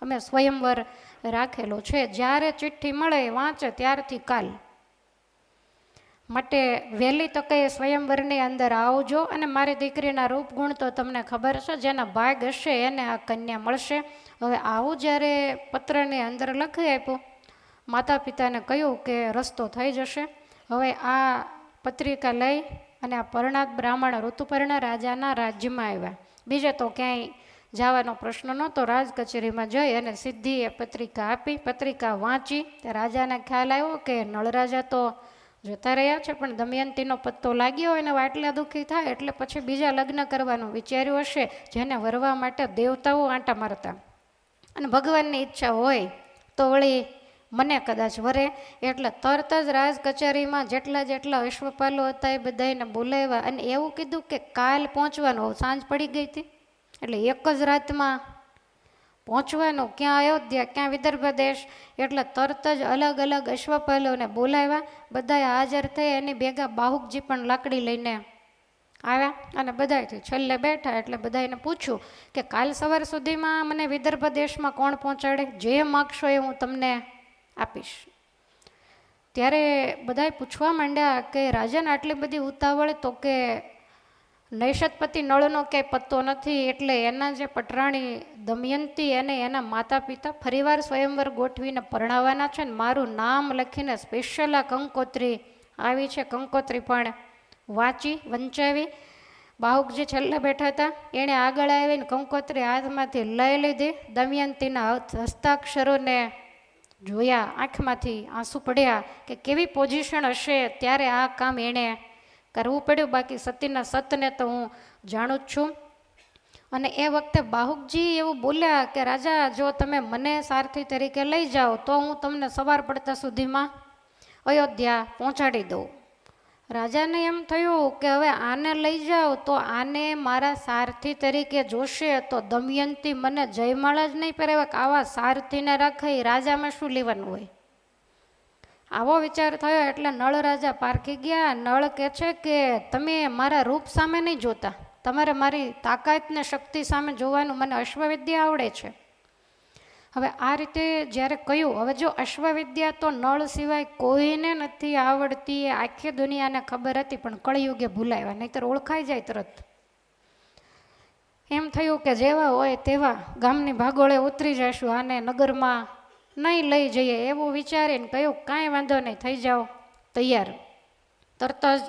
Speaker 1: અમે સ્વયંવર રાખેલો છે. જ્યારે ચિઠ્ઠી મળે વાંચે ત્યારથી કાલ માટે વહેલી તકે સ્વયંવરની અંદર આવજો, અને મારી દીકરીના રૂપગુણ તો તમને ખબર છે, જેના ભાગ હશે એને આ કન્યા મળશે. હવે આવું જ્યારે પત્રની અંદર લખી આપ્યું, માતા પિતાને કહ્યું કે રસ્તો થઈ જશે. હવે આ પત્રિકા લઈ અને આ પરણાત બ્રાહ્મણ ઋતુપર્ણ રાજાના રાજ્યમાં આવ્યા. બીજે તો ક્યાંય જવાનો પ્રશ્ન નહોતો. રાજ કચેરીમાં જઈ અને સીધી એ પત્રિકા આપી. પત્રિકા વાંચી તે રાજાને ખ્યાલ આવ્યો કે નળરાજા તો જતા રહ્યા છે, પણ દમયંતીનો પત્તો લાગ્યો હોય ને આટલા દુઃખી થાય એટલે પછી બીજા લગ્ન કરવાનું વિચાર્યું હશે, જેને વરવા માટે દેવતાઓ આંટા મારતા, અને ભગવાનની ઈચ્છા હોય તો વળી મને કદાચ વરે. એટલે તરત જ રાજ કચેરીમાં જેટલા અશ્વપાલો હતા એ બધાને બોલાવ્યા અને એવું કીધું કે કાલ પહોંચવાનું. સાંજ પડી ગઈ હતી એટલે એક જ રાતમાં પહોંચવાનું, ક્યાં અયોધ્યા, ક્યાં વિદર્ભ દેશ. એટલે તરત જ અલગ અલગ અશ્વપાલોને બોલાવ્યા, બધાએ હાજર થઈ. એની ભેગા બાહુકજી પણ લાકડી લઈને આવ્યા અને બધાથી છેલ્લે બેઠા. એટલે બધાને પૂછ્યું કે કાલ સવાર સુધીમાં મને વિદર્ભ દેશમાં કોણ પહોંચાડે, જે માગશો એ હું તમને આપીશ. ત્યારે બધાએ પૂછવા માંડ્યા કે રાજાને આટલી બધી ઉતાવળ, તો કે નૈષદપતિ નળનો ક્યાંય પત્તો નથી, એટલે એના જે પટરાણી દમયંતી અને એના માતા પિતા ફરીવાર સ્વયંવર ગોઠવીને પરણાવવાના છે, ને મારું નામ લખીને સ્પેશિયલ આ કંકોત્રી આવી છે. કંકોત્રી પણ વાંચી વંચાવી. બાહુકજી છેલ્લે બેઠા હતા, એણે આગળ આવીને કંકોત્રી હાથમાંથી લઈ લીધી. દમયંતીના હસ્તાક્ષરોને જોયા, આંખમાંથી આંસુ પડ્યા કે કેવી પોઝિશન હશે ત્યારે આ કામ એણે કરવું પડ્યું. બાકી સતીના સતને તો હું જાણું જ છું. અને એ વખતે બાહુકજી એવું બોલ્યા કે રાજા, જો તમે મને સારથી તરીકે લઈ જાઓ તો હું તમને સવાર પડતા સુધીમાં અયોધ્યા પહોંચાડી દઉં. રાજાને એમ થયું કે હવે આને લઈ જાઓ તો આને મારા સારથી તરીકે જોશે, તો દમયંતી મને જયમાળા જ નહીં પહેરાવે કે આવા સારથીને રાખે, રાજામાં શું લેવાનું હોય. આવો વિચાર થયો એટલે નળ રાજા પારખી ગયા. નળ કહે છે કે તમે મારા રૂપ સામે નહીં જોતા, તમારે મારી તાકાત ને શક્તિ સામે જોવાનું, મને અશ્વવિદ્યા આવડે છે. હવે આ રીતે જ્યારે કહ્યું, હવે જો અશ્વવિદ્યા તો નળ સિવાય કોઈને નથી આવડતી, એ આખી દુનિયાને ખબર હતી, પણ કળિયુગે ભૂલાવ્યા, નહીંતર ઓળખાઈ જાય તરત. એમ થયું કે જેવા હોય તેવા ગામની ભાગોળે ઉતરી જઈશું, આને નગરમાં નહીં લઈ જઈએ એવું વિચારીને કહ્યું કાંઈ વાંધો નહીં, થઈ જાઓ તૈયાર. તરત જ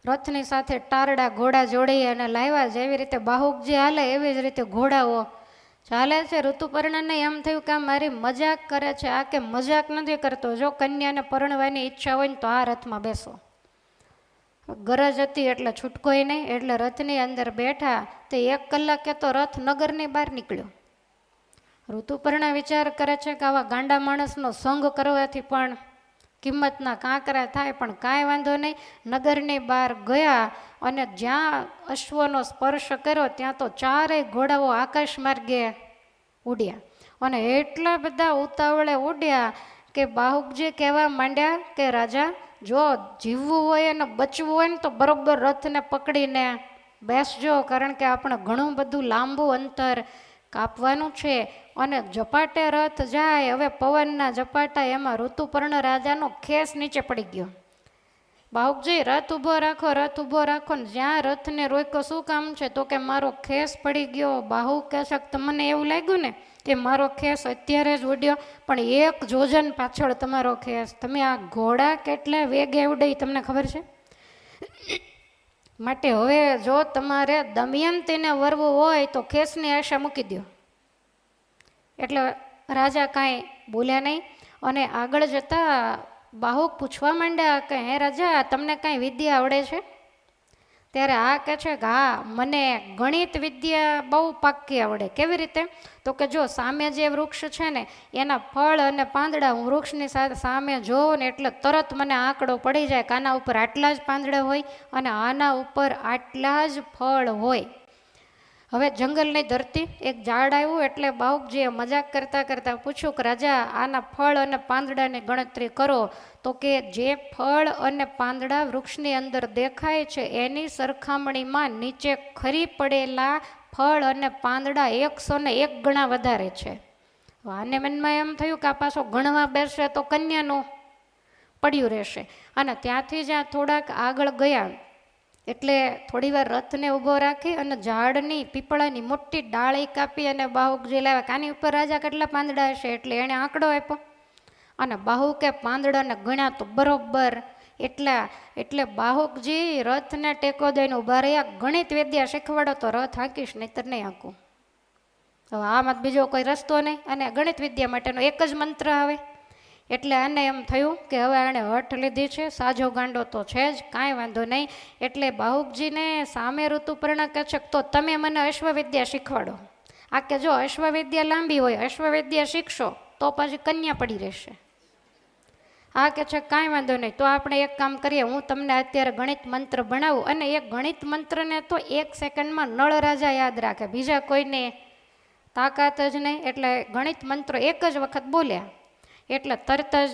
Speaker 1: રથની સાથે ટારડા ઘોડા જોડી અને લાવ્યા. જેવી રીતે બાહુકજી હાલે એવી જ રીતે ઘોડાઓ ચાલે છે. ઋતુપર્ણને એમ થયું કે આ મારી મજાક કરે છે, આ કે મજાક નથી કરતો, જો કન્યાને પરણવાની ઈચ્છા હોય ને તો આ રથમાં બેસો. ગરજ હતી એટલે છૂટકોય નહીં, એટલે રથની અંદર બેઠા. તે 1 કલાકે તો રથ નગરની બહાર નીકળ્યો. ઋતુપર્ણ વિચાર કરે છે કે આવા ગાંડા માણસનો સંગ કરવાથી પણ કિંમતના કાંકરા થાય, પણ કાંઈ વાંધો નહીં. નગરની બહાર ગયા અને જ્યાં અશ્વનો સ્પર્શ કર્યો ત્યાં તો 4 ઘોડાઓ આકાશ માર્ગે ઉડ્યા, અને એટલા બધા ઉતાવળે ઉડ્યા કે બાહુકજી કહેવા માંડ્યા કે રાજા, જો જીવવું હોય અને બચવું હોય ને તો બરોબર રથને પકડીને બેસજો, કારણ કે આપણે ઘણું બધું લાંબુ અંતર કાપવાનું છે. અને ઝપાટે રથ જાય, હવે પવનના ઝપાટા એમાં ઋતુપર્ણ રાજાનો ખેસ નીચે પડી ગયો. બાહુકજી રથ ઊભો રાખો, રથ ઊભો રાખો, ને જ્યાં રથને રોક્યો શું કામ છે, તો કે મારો ખેસ પડી ગયો. બાહુક કહે છે તમને એવું લાગ્યું ને કે મારો ખેસ અત્યારે જ ઉડ્યો, પણ 1 જોજન પાછળ તમારો ખેસ. તમે આ ઘોડા કેટલા વેગે ઉડે તમને ખબર છે? માટે હવે જો તમારે દમયંતીને વરવું હોય તો ખેસની આશા મૂકી દો. એટલે રાજા કાંઈ બોલ્યા નહીં. અને આગળ જતાં બાહુક પૂછવા માંડ્યા કે હે રાજા, તમને કાંઈ વિદ્યા આવડે છે? ત્યારે આ કહે છે કે હા, મને ગણિત વિદ્યા બહુ પાક્કી આવડે. કેવી રીતે? તો કે જો સામે જે વૃક્ષ છે ને એના ફળ અને પાંદડા હું વૃક્ષની સાથે સામે જોઉં ને એટલે તરત મને આંકડો પડી જાય કે આના ઉપર આટલા જ પાંદડા હોય અને આના ઉપર આટલા જ ફળ હોય. હવે જંગલની ધરતી એક ઝાડ આવ્યું એટલે બાહુકજીએ મજાક કરતાં કરતાં પૂછ્યું કે રાજા, આના ફળ અને પાંદડાની ગણતરી કરો. તો કે જે ફળ અને પાંદડા વૃક્ષની અંદર દેખાય છે એની સરખામણીમાં નીચે ખરી પડેલા ફળ અને પાંદડા 101 ગણા વધારે છે. આને મનમાં એમ થયું કે આ પાછો ગણવા બેસે તો કન્યાનું પડ્યું રહેશે. અને ત્યાંથી જ્યાં થોડાક આગળ ગયા એટલે થોડી વાર રથને ઊભો રાખી અને ઝાડની પીપળાની મોટી ડાળી કાપી અને બાહુકજી લાવ્યા કે આની ઉપર રાજા કેટલા પાંદડા હશે. એટલે એણે આંકડો આપ્યો અને બાહુકે પાંદડાને ગણ્યા તો બરોબર એટલા. એટલે બાહુકજી રથને ટેકો દઈને ઊભા રહ્યા. ગણિત વિદ્યા શીખવાડો તો રથ હાંકીશ, નહીતર નહીં હાંકું. હવે આમાં બીજો કોઈ રસ્તો નહીં, અને ગણિત વિદ્યા માટેનો એક જ મંત્ર આવે. એટલે આને એમ થયું કે હવે આણે હઠ લીધી છે, સાજો ગાંડો તો છે જ, કાંઈ વાંધો નહીં. એટલે બાહુકજીને સામે ઋતુપર્ણ કહે છે તો તમે મને અશ્વવિદ્યા શીખવાડો. આ કે જો અશ્વવિદ્યા લાંબી હોય, અશ્વવિદ્યા શીખશો તો પછી કન્યા પડી રહેશે. આ કે છે કાંઈ વાંધો નહીં, તો આપણે એક કામ કરીએ, હું તમને અત્યારે ગણિત મંત્ર ભણાવું. અને એ ગણિત મંત્રને તો 1 સેકન્ડમાં નળ રાજા યાદ રાખે, બીજા કોઈને તાકાત જ નહીં. એટલે ગણિત મંત્ર એક જ વખત બોલ્યા એટલે તરત જ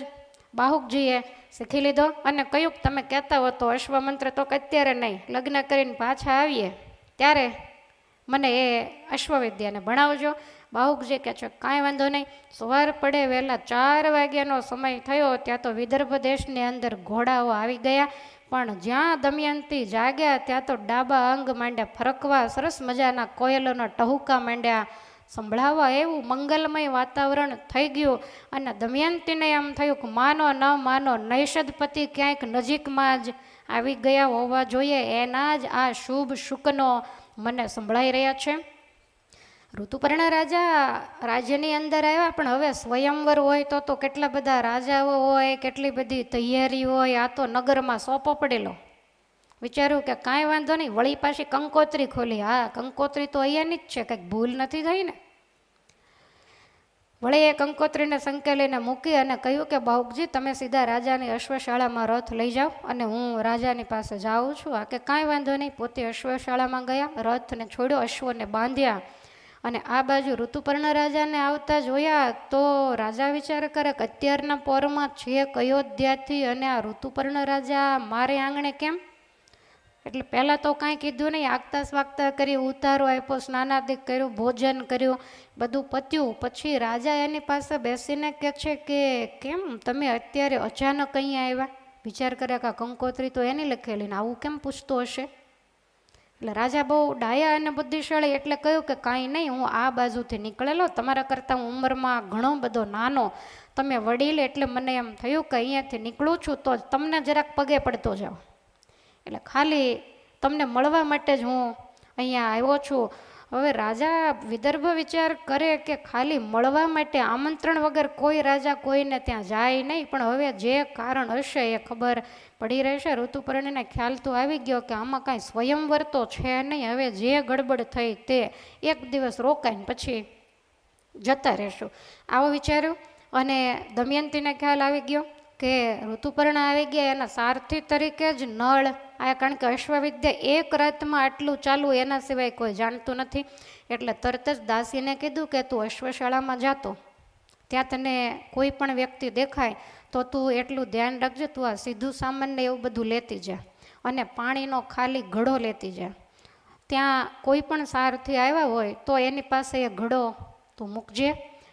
Speaker 1: બાહુકજીએ શીખી લીધો અને કહ્યું કે તમે કહેતા હો તો અશ્વમંત્ર તો અત્યારે નહીં, લગ્ન કરીને પાછા આવીએ ત્યારે મને એ અશ્વવિદ્યાને ભણાવજો. બાહુકજી કહે છે કાંઈ વાંધો નહીં. સવાર પડે વહેલા 4 વાગ્યાનો સમય થયો ત્યાં તો વિદર્ભ દેશની અંદર ઘોડાઓ આવી ગયા. પણ જ્યાં દમયંતી જાગ્યા ત્યાં તો ડાબા અંગ માંડ્યા ફરકવા, સરસ મજાના કોયલોના ટહુકા માંડ્યા સંભળાવવા, એવું મંગલમય વાતાવરણ થઈ ગયું. અને દમયંતીને એમ થયું કે માનો ન માનો નૈષદપતિ ક્યાંક નજીકમાં જ આવી ગયા હોવા જોઈએ, એના જ આ શુભ શુકનો મને સંભળાઈ રહ્યા છે. ઋતુપર્ણ રાજા રાજ્યની અંદર આવ્યા, પણ હવે સ્વયંવર હોય તો કેટલા બધા રાજાઓ હોય, કેટલી બધી તૈયારી હોય. આ તો નગરમાં સોંપો પડેલો. વિચાર્યું કે કાંઈ વાંધો નહીં, વળી પાછી કંકોત્રી ખોલી. હા, કંકોત્રી તો અહીંયાની જ છે, કંઈક ભૂલ નથી થઈ ને. વળી એ કંકોત્રીને સંકેલીને મૂકી અને કહ્યું કે બાહુકજી, તમે સીધા રાજાની અશ્વશાળામાં રથ લઈ જાઓ અને હું રાજાની પાસે જાઉં છું. આ કે કાંઈ વાંધો નહીં. પોતે અશ્વશાળામાં ગયા, રથને છોડ્યો, અશ્વને બાંધ્યા અને આ બાજુ ઋતુપર્ણ રાજાને આવતા જોયા તો રાજા વિચાર કરે કે અત્યારના પોરમાં છે અયોધ્યાથી અને આ ઋતુપર્ણ રાજા મારે આંગણે કેમ? એટલે પહેલાં તો કાંઈ કીધું નહીં, આગતા સ્વાગતા કરી, ઉતારો આપ્યો, સ્નાનાદિક કર્યું, ભોજન કર્યું, બધું પત્યું. પછી રાજા એની પાસે બેસીને કહે છે કે કેમ તમે અત્યારે અચાનક અહીંયા આવ્યા? વિચાર કરે કે આ કંકોત્રી તો એની લખેલી ને આવું કેમ પૂછતો હશે? એટલે રાજા બહુ ડાયા અને બુદ્ધિશાળી એટલે કહ્યું કે કાંઈ નહીં, હું આ બાજુથી નીકળેલો, તમારા કરતાં હું ઉંમરમાં ઘણો બધો નાનો, તમે વડીલ, એટલે મને એમ થયું કે અહીંયાથી નીકળું છું તો તમને જરાક પગે પડતો જાઉં, એટલે ખાલી તમને મળવા માટે જ હું અહીંયા આવ્યો છું. હવે રાજા વિદર્ભ વિચાર કરે કે ખાલી મળવા માટે, આમંત્રણ વગર કોઈ રાજા કોઈને ત્યાં જાય નહીં, પણ હવે જે કારણ હશે એ ખબર પડી રહેશે. ઋતુપર્ણને ખ્યાલ તો આવી ગયો કે આમાં કાંઈ સ્વયંવર તો છે નહીં, હવે જે ગડબડ થઈ તે એક દિવસ રોકાઈને પછી જતા રહેશું, આવો વિચાર્યું. અને દમયંતીને ખ્યાલ આવી ગયો કે ઋતુપર્ણ આવી ગયા, એના સારથી તરીકે જ નળ આ, કારણ કે અશ્વવિદ્યા એક રાતમાં આટલું ચાલુ એના સિવાય કોઈ જાણતું નથી. એટલે તરત જ દાસીને કીધું કે તું અશ્વશાળામાં જાતો, ત્યાં તને કોઈ પણ વ્યક્તિ દેખાય તો તું એટલું ધ્યાન રાખજે, તું આ સીધું સામાન્ય એવું બધું લેતી જા અને પાણીનો ખાલી ઘડો લેતી જા. ત્યાં કોઈ પણ સારથી આવ્યા હોય તો એની પાસે એ ઘડો તું મૂકજે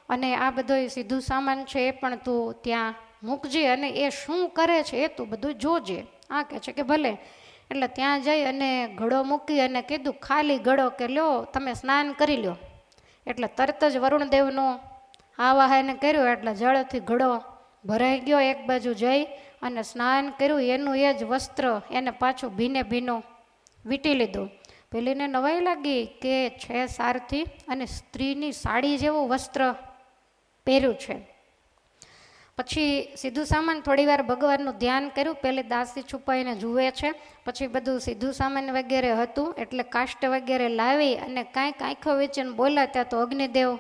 Speaker 1: અને આ બધો સીધું સામાન છે એ પણ તું ત્યાં મૂકજે અને એ શું કરે છે એ તું બધું જોજે. આ કહે છે કે ભલે. એટલે ત્યાં જઈ અને ઘડો મૂકી અને કીધું ખાલી ઘડો કે લ્યો તમે સ્નાન કરી લ્યો. એટલે તરત જ વરુણદેવનું આવાહન કર્યું એટલે જળથી ઘડો ભરાઈ ગયો. એક બાજુ જઈ અને સ્નાન કર્યું, એનું એ જ વસ્ત્ર એને પાછું ભીને ભીનું વીંટી લીધું. પેલીને નવાઈ લાગી કે છે સારથી અને સ્ત્રીની સાડી જેવું વસ્ત્ર પહેર્યું છે. પછી સીધું સામાન થોડી વાર ભગવાનનું ધ્યાન કર્યું. પહેલી દાસી છુપાઈને જુએ છે, પછી બધું સીધું સામાન વગેરે હતું એટલે કાષ્ટ વગેરે લાવી અને કાંઈક આંખો વેચીને બોલ્યા ત્યાં તો અગ્નિદેવ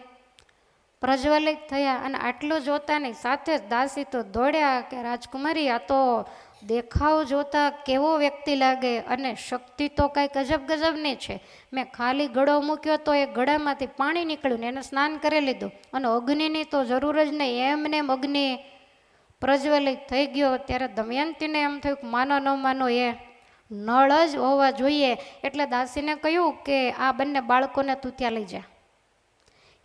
Speaker 1: પ્રજ્વલિત થયા. અને આટલું જોતાની સાથે જ દાસી તો દોડ્યા કે રાજકુમારી, આ તો દેખાવ જોતા કેવો વ્યક્તિ લાગે અને શક્તિ તો કાંઈક ગજબ ગજબની છે. મેં ખાલી ઘડો મૂક્યો તો એ ઘડામાંથી પાણી નીકળ્યું ને એને સ્નાન કરી લીધું અને અગ્નિની તો જરૂર જ નહીં, એમને એમ અગ્નિ પ્રજ્વલિત થઈ ગયો. ત્યારે દમયંતીને એમ થયું કે માનો ન માનો એ નળ જ હોવા જોઈએ. એટલે દાસીને કહ્યું કે આ બંને બાળકોને તું ત્યાં લઈ જા.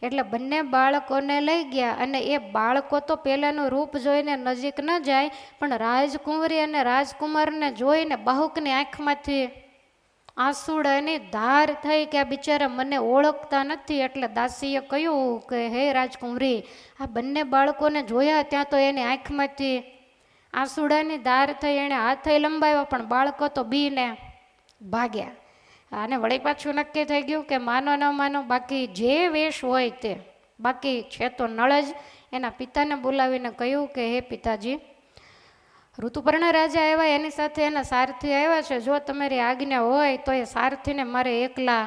Speaker 1: એટલે બંને બાળકોને લઈ ગયા અને એ બાળકો તો પહેલાંનું રૂપ જોઈને નજીક ન જાય, પણ રાજકુંવરી અને રાજકુમારને જોઈને બાહુકની આંખમાંથી આંસુડાની ધાર થઈ કે આ બિચારા મને ઓળખતા નથી. એટલે દાસીએ કહ્યું કે હે રાજકુંવરી, આ બંને બાળકોને જોયા ત્યાં તો એની આંખમાંથી આંસુડાની ધાર થઈ, એણે હાથ લંબાવ્યો પણ બાળકો તો બીને ભાગ્યા. અને વળી પાછું નક્કી થઈ ગયું કે માનો ન માનો, બાકી જે વેશ હોય તે, બાકી છે તો નળ જ. એના પિતાને બોલાવીને કહ્યું કે હે પિતાજી, ઋતુપર્ણ રાજા આવ્યા, એની સાથે એના સારથી આવ્યા છે, જો તમારી આજ્ઞા હોય તો એ સારથીને મારે એકલા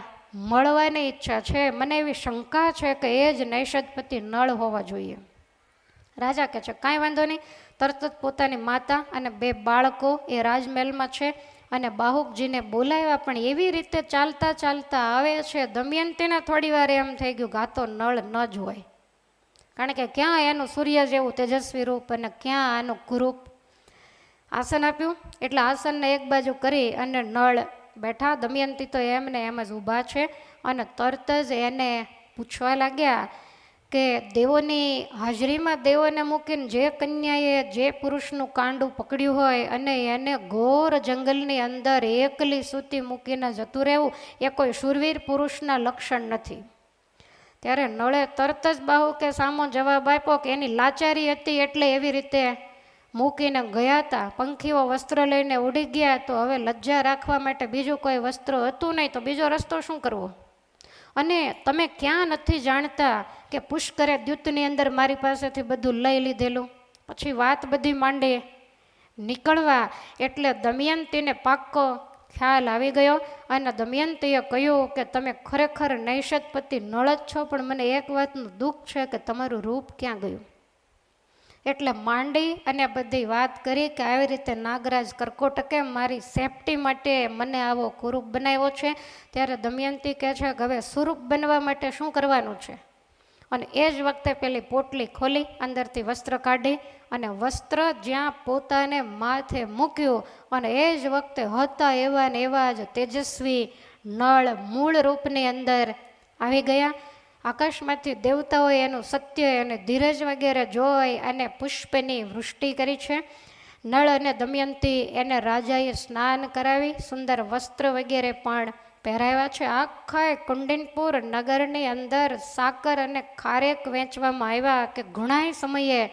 Speaker 1: મળવાની ઈચ્છા છે. મને એવી શંકા છે કે એ જ નૈષદપતિ નળ હોવા જોઈએ. રાજા કહે છે કાંઈ વાંધો નહીં. તરત જ પોતાની માતા અને બે બાળકો એ રાજમહેલમાં છે અને બાહુકજીને બોલાવ્યા. પણ એવી રીતે ચાલતા ચાલતા આવે છે, દમયંતીને થોડી વાર એમ થઈ ગયું કે આ તો નળ ન જ હોય, કારણ કે ક્યાં એનું સૂર્ય જેવું તેજસ્વી રૂપ અને ક્યાં આનું કુરૂપ. આસન આપ્યું એટલે આસનને એક બાજુ કરી અને નળ બેઠા. દમયંતી તો એમને એમ જ ઊભા છે અને તરત જ એને પૂછવા લાગ્યા કે દેવોની હાજરીમાં દેવોને મૂકીને જે કન્યાએ જે પુરુષનું કાંડું પકડ્યું હોય અને એને ઘોર જંગલની અંદર એકલી સૂતી મૂકીને જતું રહેવું એ કોઈ શૂરવીર પુરુષના લક્ષણ નથી. ત્યારે નળે તરત જ બાહુકે સામો જવાબ આપ્યો કે એની લાચારી હતી એટલે એવી રીતે મૂકીને ગયા હતા. પંખીઓ વસ્ત્ર લઈને ઉડી ગયા તો હવે લજ્જા રાખવા માટે બીજું કોઈ વસ્ત્ર હતું નહીં, તો બીજો રસ્તો શું કરવો? અને તમે ક્યાં નથી જાણતા કે પુષ્કરે દ્યુતની અંદર મારી પાસેથી બધું લઈ લીધેલું. પછી વાત બધી માંડે નીકળવા એટલે દમયંતીને પાક્કો ખ્યાલ આવી ગયો અને દમયંતીએ કહ્યું કે તમે ખરેખર નૈષદપતિ નળ જ છો, પણ મને એક વાતનું દુઃખ છે કે તમારું રૂપ ક્યાં ગયું. એટલે માંડી અને બધી વાત કરી કે આવી રીતે નાગરાજ કરકોટકે મારી સેફટી માટે મને આવો કુરૂપ બનાવ્યો છે. ત્યારે દમયંતી કહે છે કે હવે સુરૂપ બનવા માટે શું કરવાનું છે. અને એ જ વખતે પેલી પોટલી ખોલી અંદરથી વસ્ત્ર કાઢી અને વસ્ત્ર જ્યાં પોતાને માથે મૂક્યું અને એ જ વખતે હતા એવા ને એવા જ તેજસ્વી નળ મૂળ રૂપની અંદર આવી ગયા. આકાશમાંથી દેવતાઓએ એનું સત્ય અને ધીરજ વગેરે જોઈ અને પુષ્પની વૃષ્ટિ કરી છે. નળ અને દમયંતી એને રાજાએ સ્નાન કરાવી સુંદર વસ્ત્ર વગેરે પણ પહેરાવ્યા છે. આખા કુંડિનપુર નગરની અંદર સાકર અને ખારેક વેચવામાં આવ્યા કે ઘણા સમયે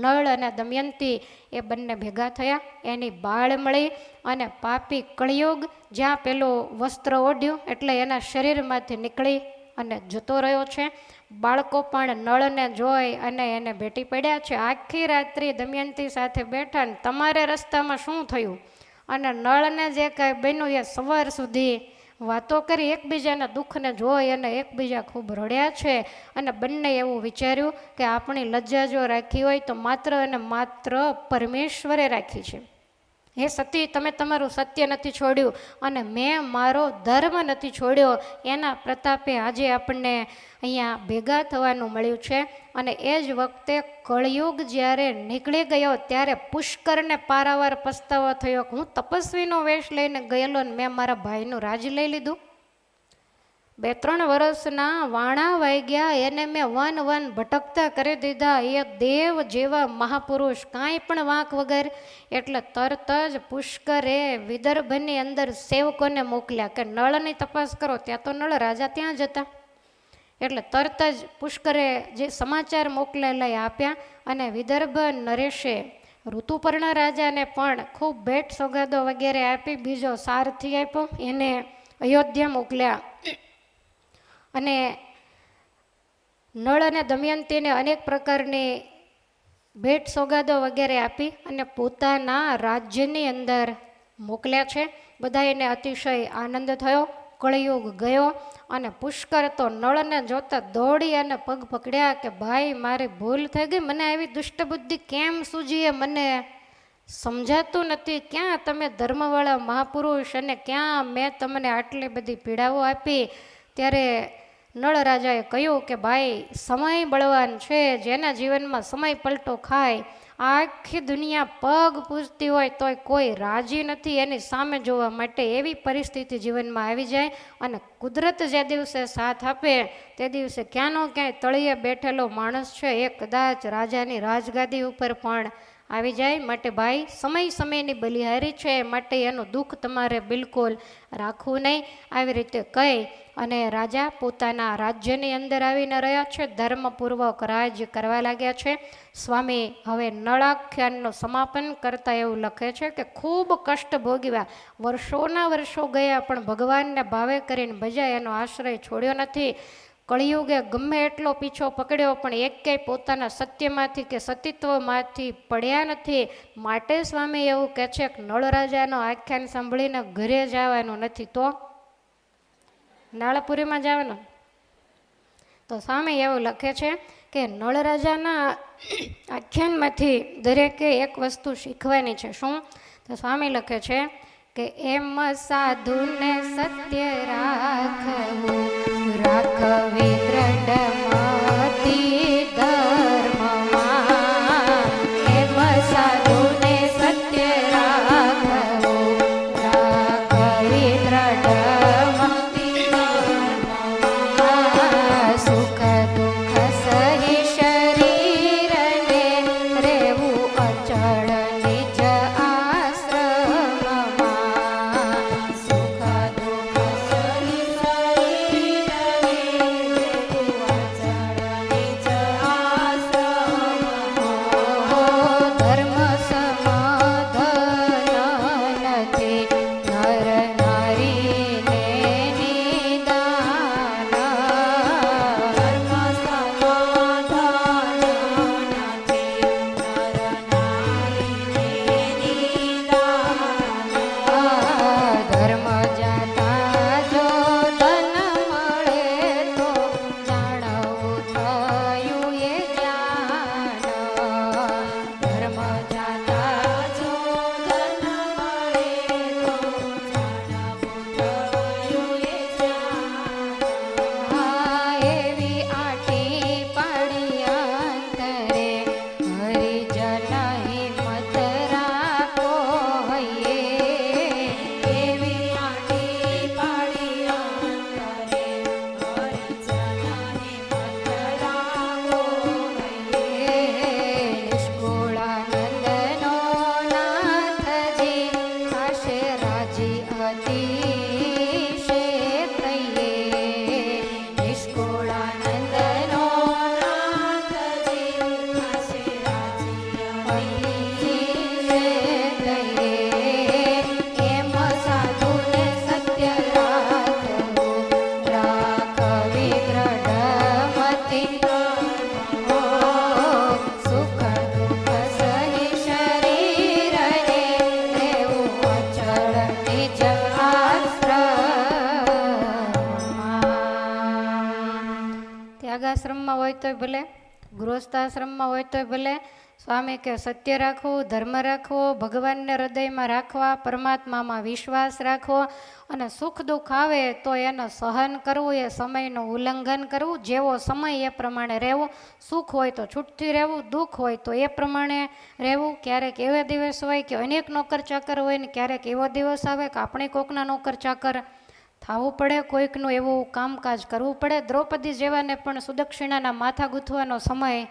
Speaker 1: નળ અને દમયંતી એ બંને ભેગા થયા. એની બાળ મળી અને પાપી કળિયુગ જ્યાં પેલું વસ્ત્ર ઓઢ્યું એટલે એના શરીરમાંથી નીકળી અને જતો રહ્યો છે. બાળકો પણ નળને જોઈ અને એને ભેટી પડ્યા છે. આખી રાત્રિ દમયંતી સાથે બેઠા ને તમારે રસ્તામાં શું થયું અને નળને જે કાંઈ બન્યું એ સવાર સુધી વાતો કરી એકબીજાના દુઃખને જોઈ અને એકબીજા ખૂબ રડ્યા છે. અને બંને એવું વિચાર્યું કે આપણી લજ્જા જો રાખી હોય તો માત્ર અને માત્ર પરમેશ્વરે રાખી છે. હે સતી, તમે તમારું સત્ય નથી છોડ્યું અને મેં મારો ધર્મ નથી છોડ્યો. એના પ્રતાપે આજે આપણને અહીંયા ભેગા થવાનું મળ્યું છે. અને એ જ વખતે કળિયુગ જ્યારે નીકળી ગયો ત્યારે પુષ્કરને પારાવાર પસ્તાવો થયો કે હું તપસ્વીનો વેશ લઈને ગયેલો ને મેં મારા ભાઈનું રાજ લઈ લીધું. 2-3 વર્ષના વાણા વાગ્યા એને મેં વન ભટકતા કરી દીધા. એ દેવ જેવા મહાપુરુષ કાંઈ પણ વાંક વગર. એટલે તરત જ પુષ્કરે વિદર્ભની અંદર સેવકોને મોકલ્યા કે નળની તપાસ કરો. ત્યાં તો નળ રાજા ત્યાં જ હતા. એટલે તરત જ પુષ્કરે જે સમાચાર મોકલેલા એ આપ્યા અને વિદર્ભ નરેશે ઋતુપર્ણ રાજાને પણ ખૂબ ભેટ સોગાદો વગેરે આપી. બીજો સારથી આપ્યો, એને અયોધ્યા મોકલ્યા. અને નળ અને દમયંતીને અનેક પ્રકારની ભેટ સોગાદો વગેરે આપી અને પોતાના રાજ્યની અંદર મોકલ્યા છે. બધાને અતિશય આનંદ થયો. કળિયુગ ગયો અને પુષ્કર તો નળને જોતા દોડી અને પગ પકડ્યા કે ભાઈ મારી ભૂલ થઈ ગઈ, મને આવી દુષ્ટ બુદ્ધિ કેમ સૂજીએ મને સમજાતું નથી. ક્યાં તમે ધર્મવાળા મહાપુરુષ અને ક્યાં મેં તમને આટલી બધી પીડાઓ આપી. ત્યારે નળ રાજાએ કહ્યું કે ભાઈ સમય બળવાન છે. જેના જીવનમાં સમય પલટો ખાય આખી દુનિયા પગ પૂજતી હોય તોય કોઈ રાજી નથી એની સામે જોવા માટે. એવી પરિસ્થિતિ જીવનમાં આવી જાય અને કુદરત જે દિવસે સાથ આપે તે દિવસે ક્યાંનો ક્યાંય તળિયે બેઠેલો માણસ છે એ કદાચ રાજાની રાજગાદી ઉપર પણ આવી જાય. માટે ભાઈ સમયની બલિહારી છે, માટે એનું દુઃખ તમારે બિલકુલ રાખવું નહીં. આવી રીતે કહી અને રાજા પોતાના રાજ્યની અંદર આવીને રહ્યા છે. ધર્મપૂર્વક રાજ્ય કરવા લાગ્યા છે. સ્વામી હવે નળાખ્યાનનું સમાપન કરતા એવું લખે છે કે ખૂબ કષ્ટ ભોગવ્યા. વર્ષોના વર્ષો ગયા પણ ભગવાનને ભાવે કરીને ભજાય એનો આશ્રય છોડ્યો નથી. કળિયુગે ગમે એટલો પીછો પકડ્યો પણ એકેય પોતાના સત્યમાંથી કે સતીત્વમાંથી પડ્યા નથી. માટે સ્વામી એવું કહે છે કે નળ રાજાનો આખ્યાન સાંભળીને ઘરે જવાનું નથી તો નાળપુરીમાં જવાનું. તો સ્વામી એવું લખે છે કે નળ રાજાના આખ્યાનમાંથી દરેકે એક વસ્તુ શીખવાની છે. શું? તો સ્વામી લખે છે કે એમ સાધુને સત્ય રાખવું, રાખવી દ્રઢ ધર્મમાં. એમ સાધુને સત્ય રાખવું, રાખવી દ્રઢ સુખ દુઃખ સહી શરીરને રહેવું અચળ નિજ આશ્રમમાં. સુખ દુઃખ સહી શરીરને રહેવું અચળ નિજ આશ્રમમાં. ધર્મ સમાધાન નથી નર નારીને નિદાન. ધર્મ સમાધાન નથી નર નારીને આશ્રમમાં હોય તોય ભલે, ગૃહસ્થાશ્રમમાં હોય તોય ભલે, સ્વામી કે સત્ય રાખવું, ધર્મ રાખવો, ભગવાનને હૃદયમાં રાખવા, પરમાત્મામાં વિશ્વાસ રાખવો, અને સુખ દુઃખ આવે તો એને સહન કરવું, એ સમયનું ઉલ્લંઘન કરવું, જેવો સમય એ પ્રમાણે રહેવું, સુખ હોય તો છૂટથી રહેવું, દુઃખ હોય તો એ પ્રમાણે રહેવું. ક્યારેક એવા દિવસ હોય કે અનેક નોકર ચાકર હોય ને ક્યારેક એવો દિવસ આવે કે આપણે કોકના નોકર ચાકર થવું પડે, કોઈકનું એવું કામકાજ કરવું પડે. દ્રૌપદી જેવાને પણ સુદક્ષિણાના માથા ગૂંથવાનો સમય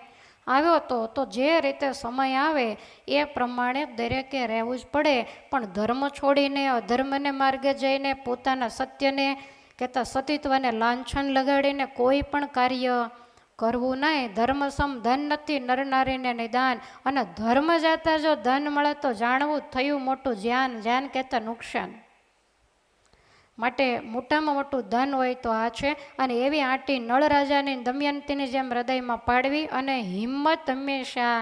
Speaker 1: આવ્યો તો જે રીતે સમય આવે એ પ્રમાણે દરેકે રહેવું જ પડે. પણ ધર્મ છોડીને અધર્મને માર્ગે જઈને પોતાના સત્યને કહેતા સતીત્વને લાંછન લગાડીને કોઈ પણ કાર્ય કરવું નહીં. ધર્મ સમ ધન નથી નર નારીને નિદાન, અને ધર્મ જાતા જો ધન મળે તો જાણવું થયું મોટું જ્ઞાન. જ્ઞાન કહેતા નુકસાન. માટે મોટામાં મોટું ધન હોય તો આ છે. અને એવી આંટી નળ રાજાની દમયંતીની જેમ હૃદયમાં પાડવી અને હિંમત હંમેશા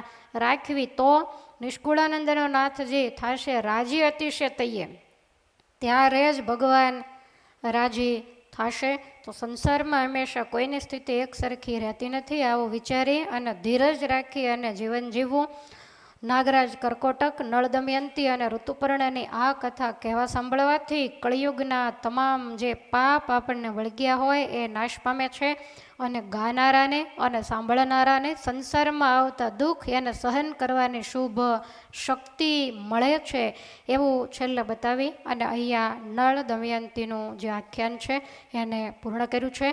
Speaker 1: રાખવી, તો નિષ્કુળાનંદનો નાથજી થશે રાજી અતિશય તૈયે, ત્યારે જ ભગવાન રાજી થશે. તો સંસારમાં હંમેશા કોઈની સ્થિતિ એક સરખી રહેતી નથી. આવું વિચારી અને ધીરજ રાખી અને જીવન જીવવું. નાગરાજ કરકોટક, નળ દમયંતી અને ઋતુપર્ણની આ કથા કહેવા સાંભળવાથી કળિયુગના તમામ જે પાપ આપણને વળગ્યા હોય એ નાશ પામે છે, અને ગાનારાને અને સાંભળનારાને સંસારમાં આવતા દુઃખ એને સહન કરવાની શુભ શક્તિ મળે છે. એવું છેલ્લે બતાવી અને અહીંયા નળ દમયંતીનું જે આખ્યાન છે એને પૂર્ણ કર્યું છે.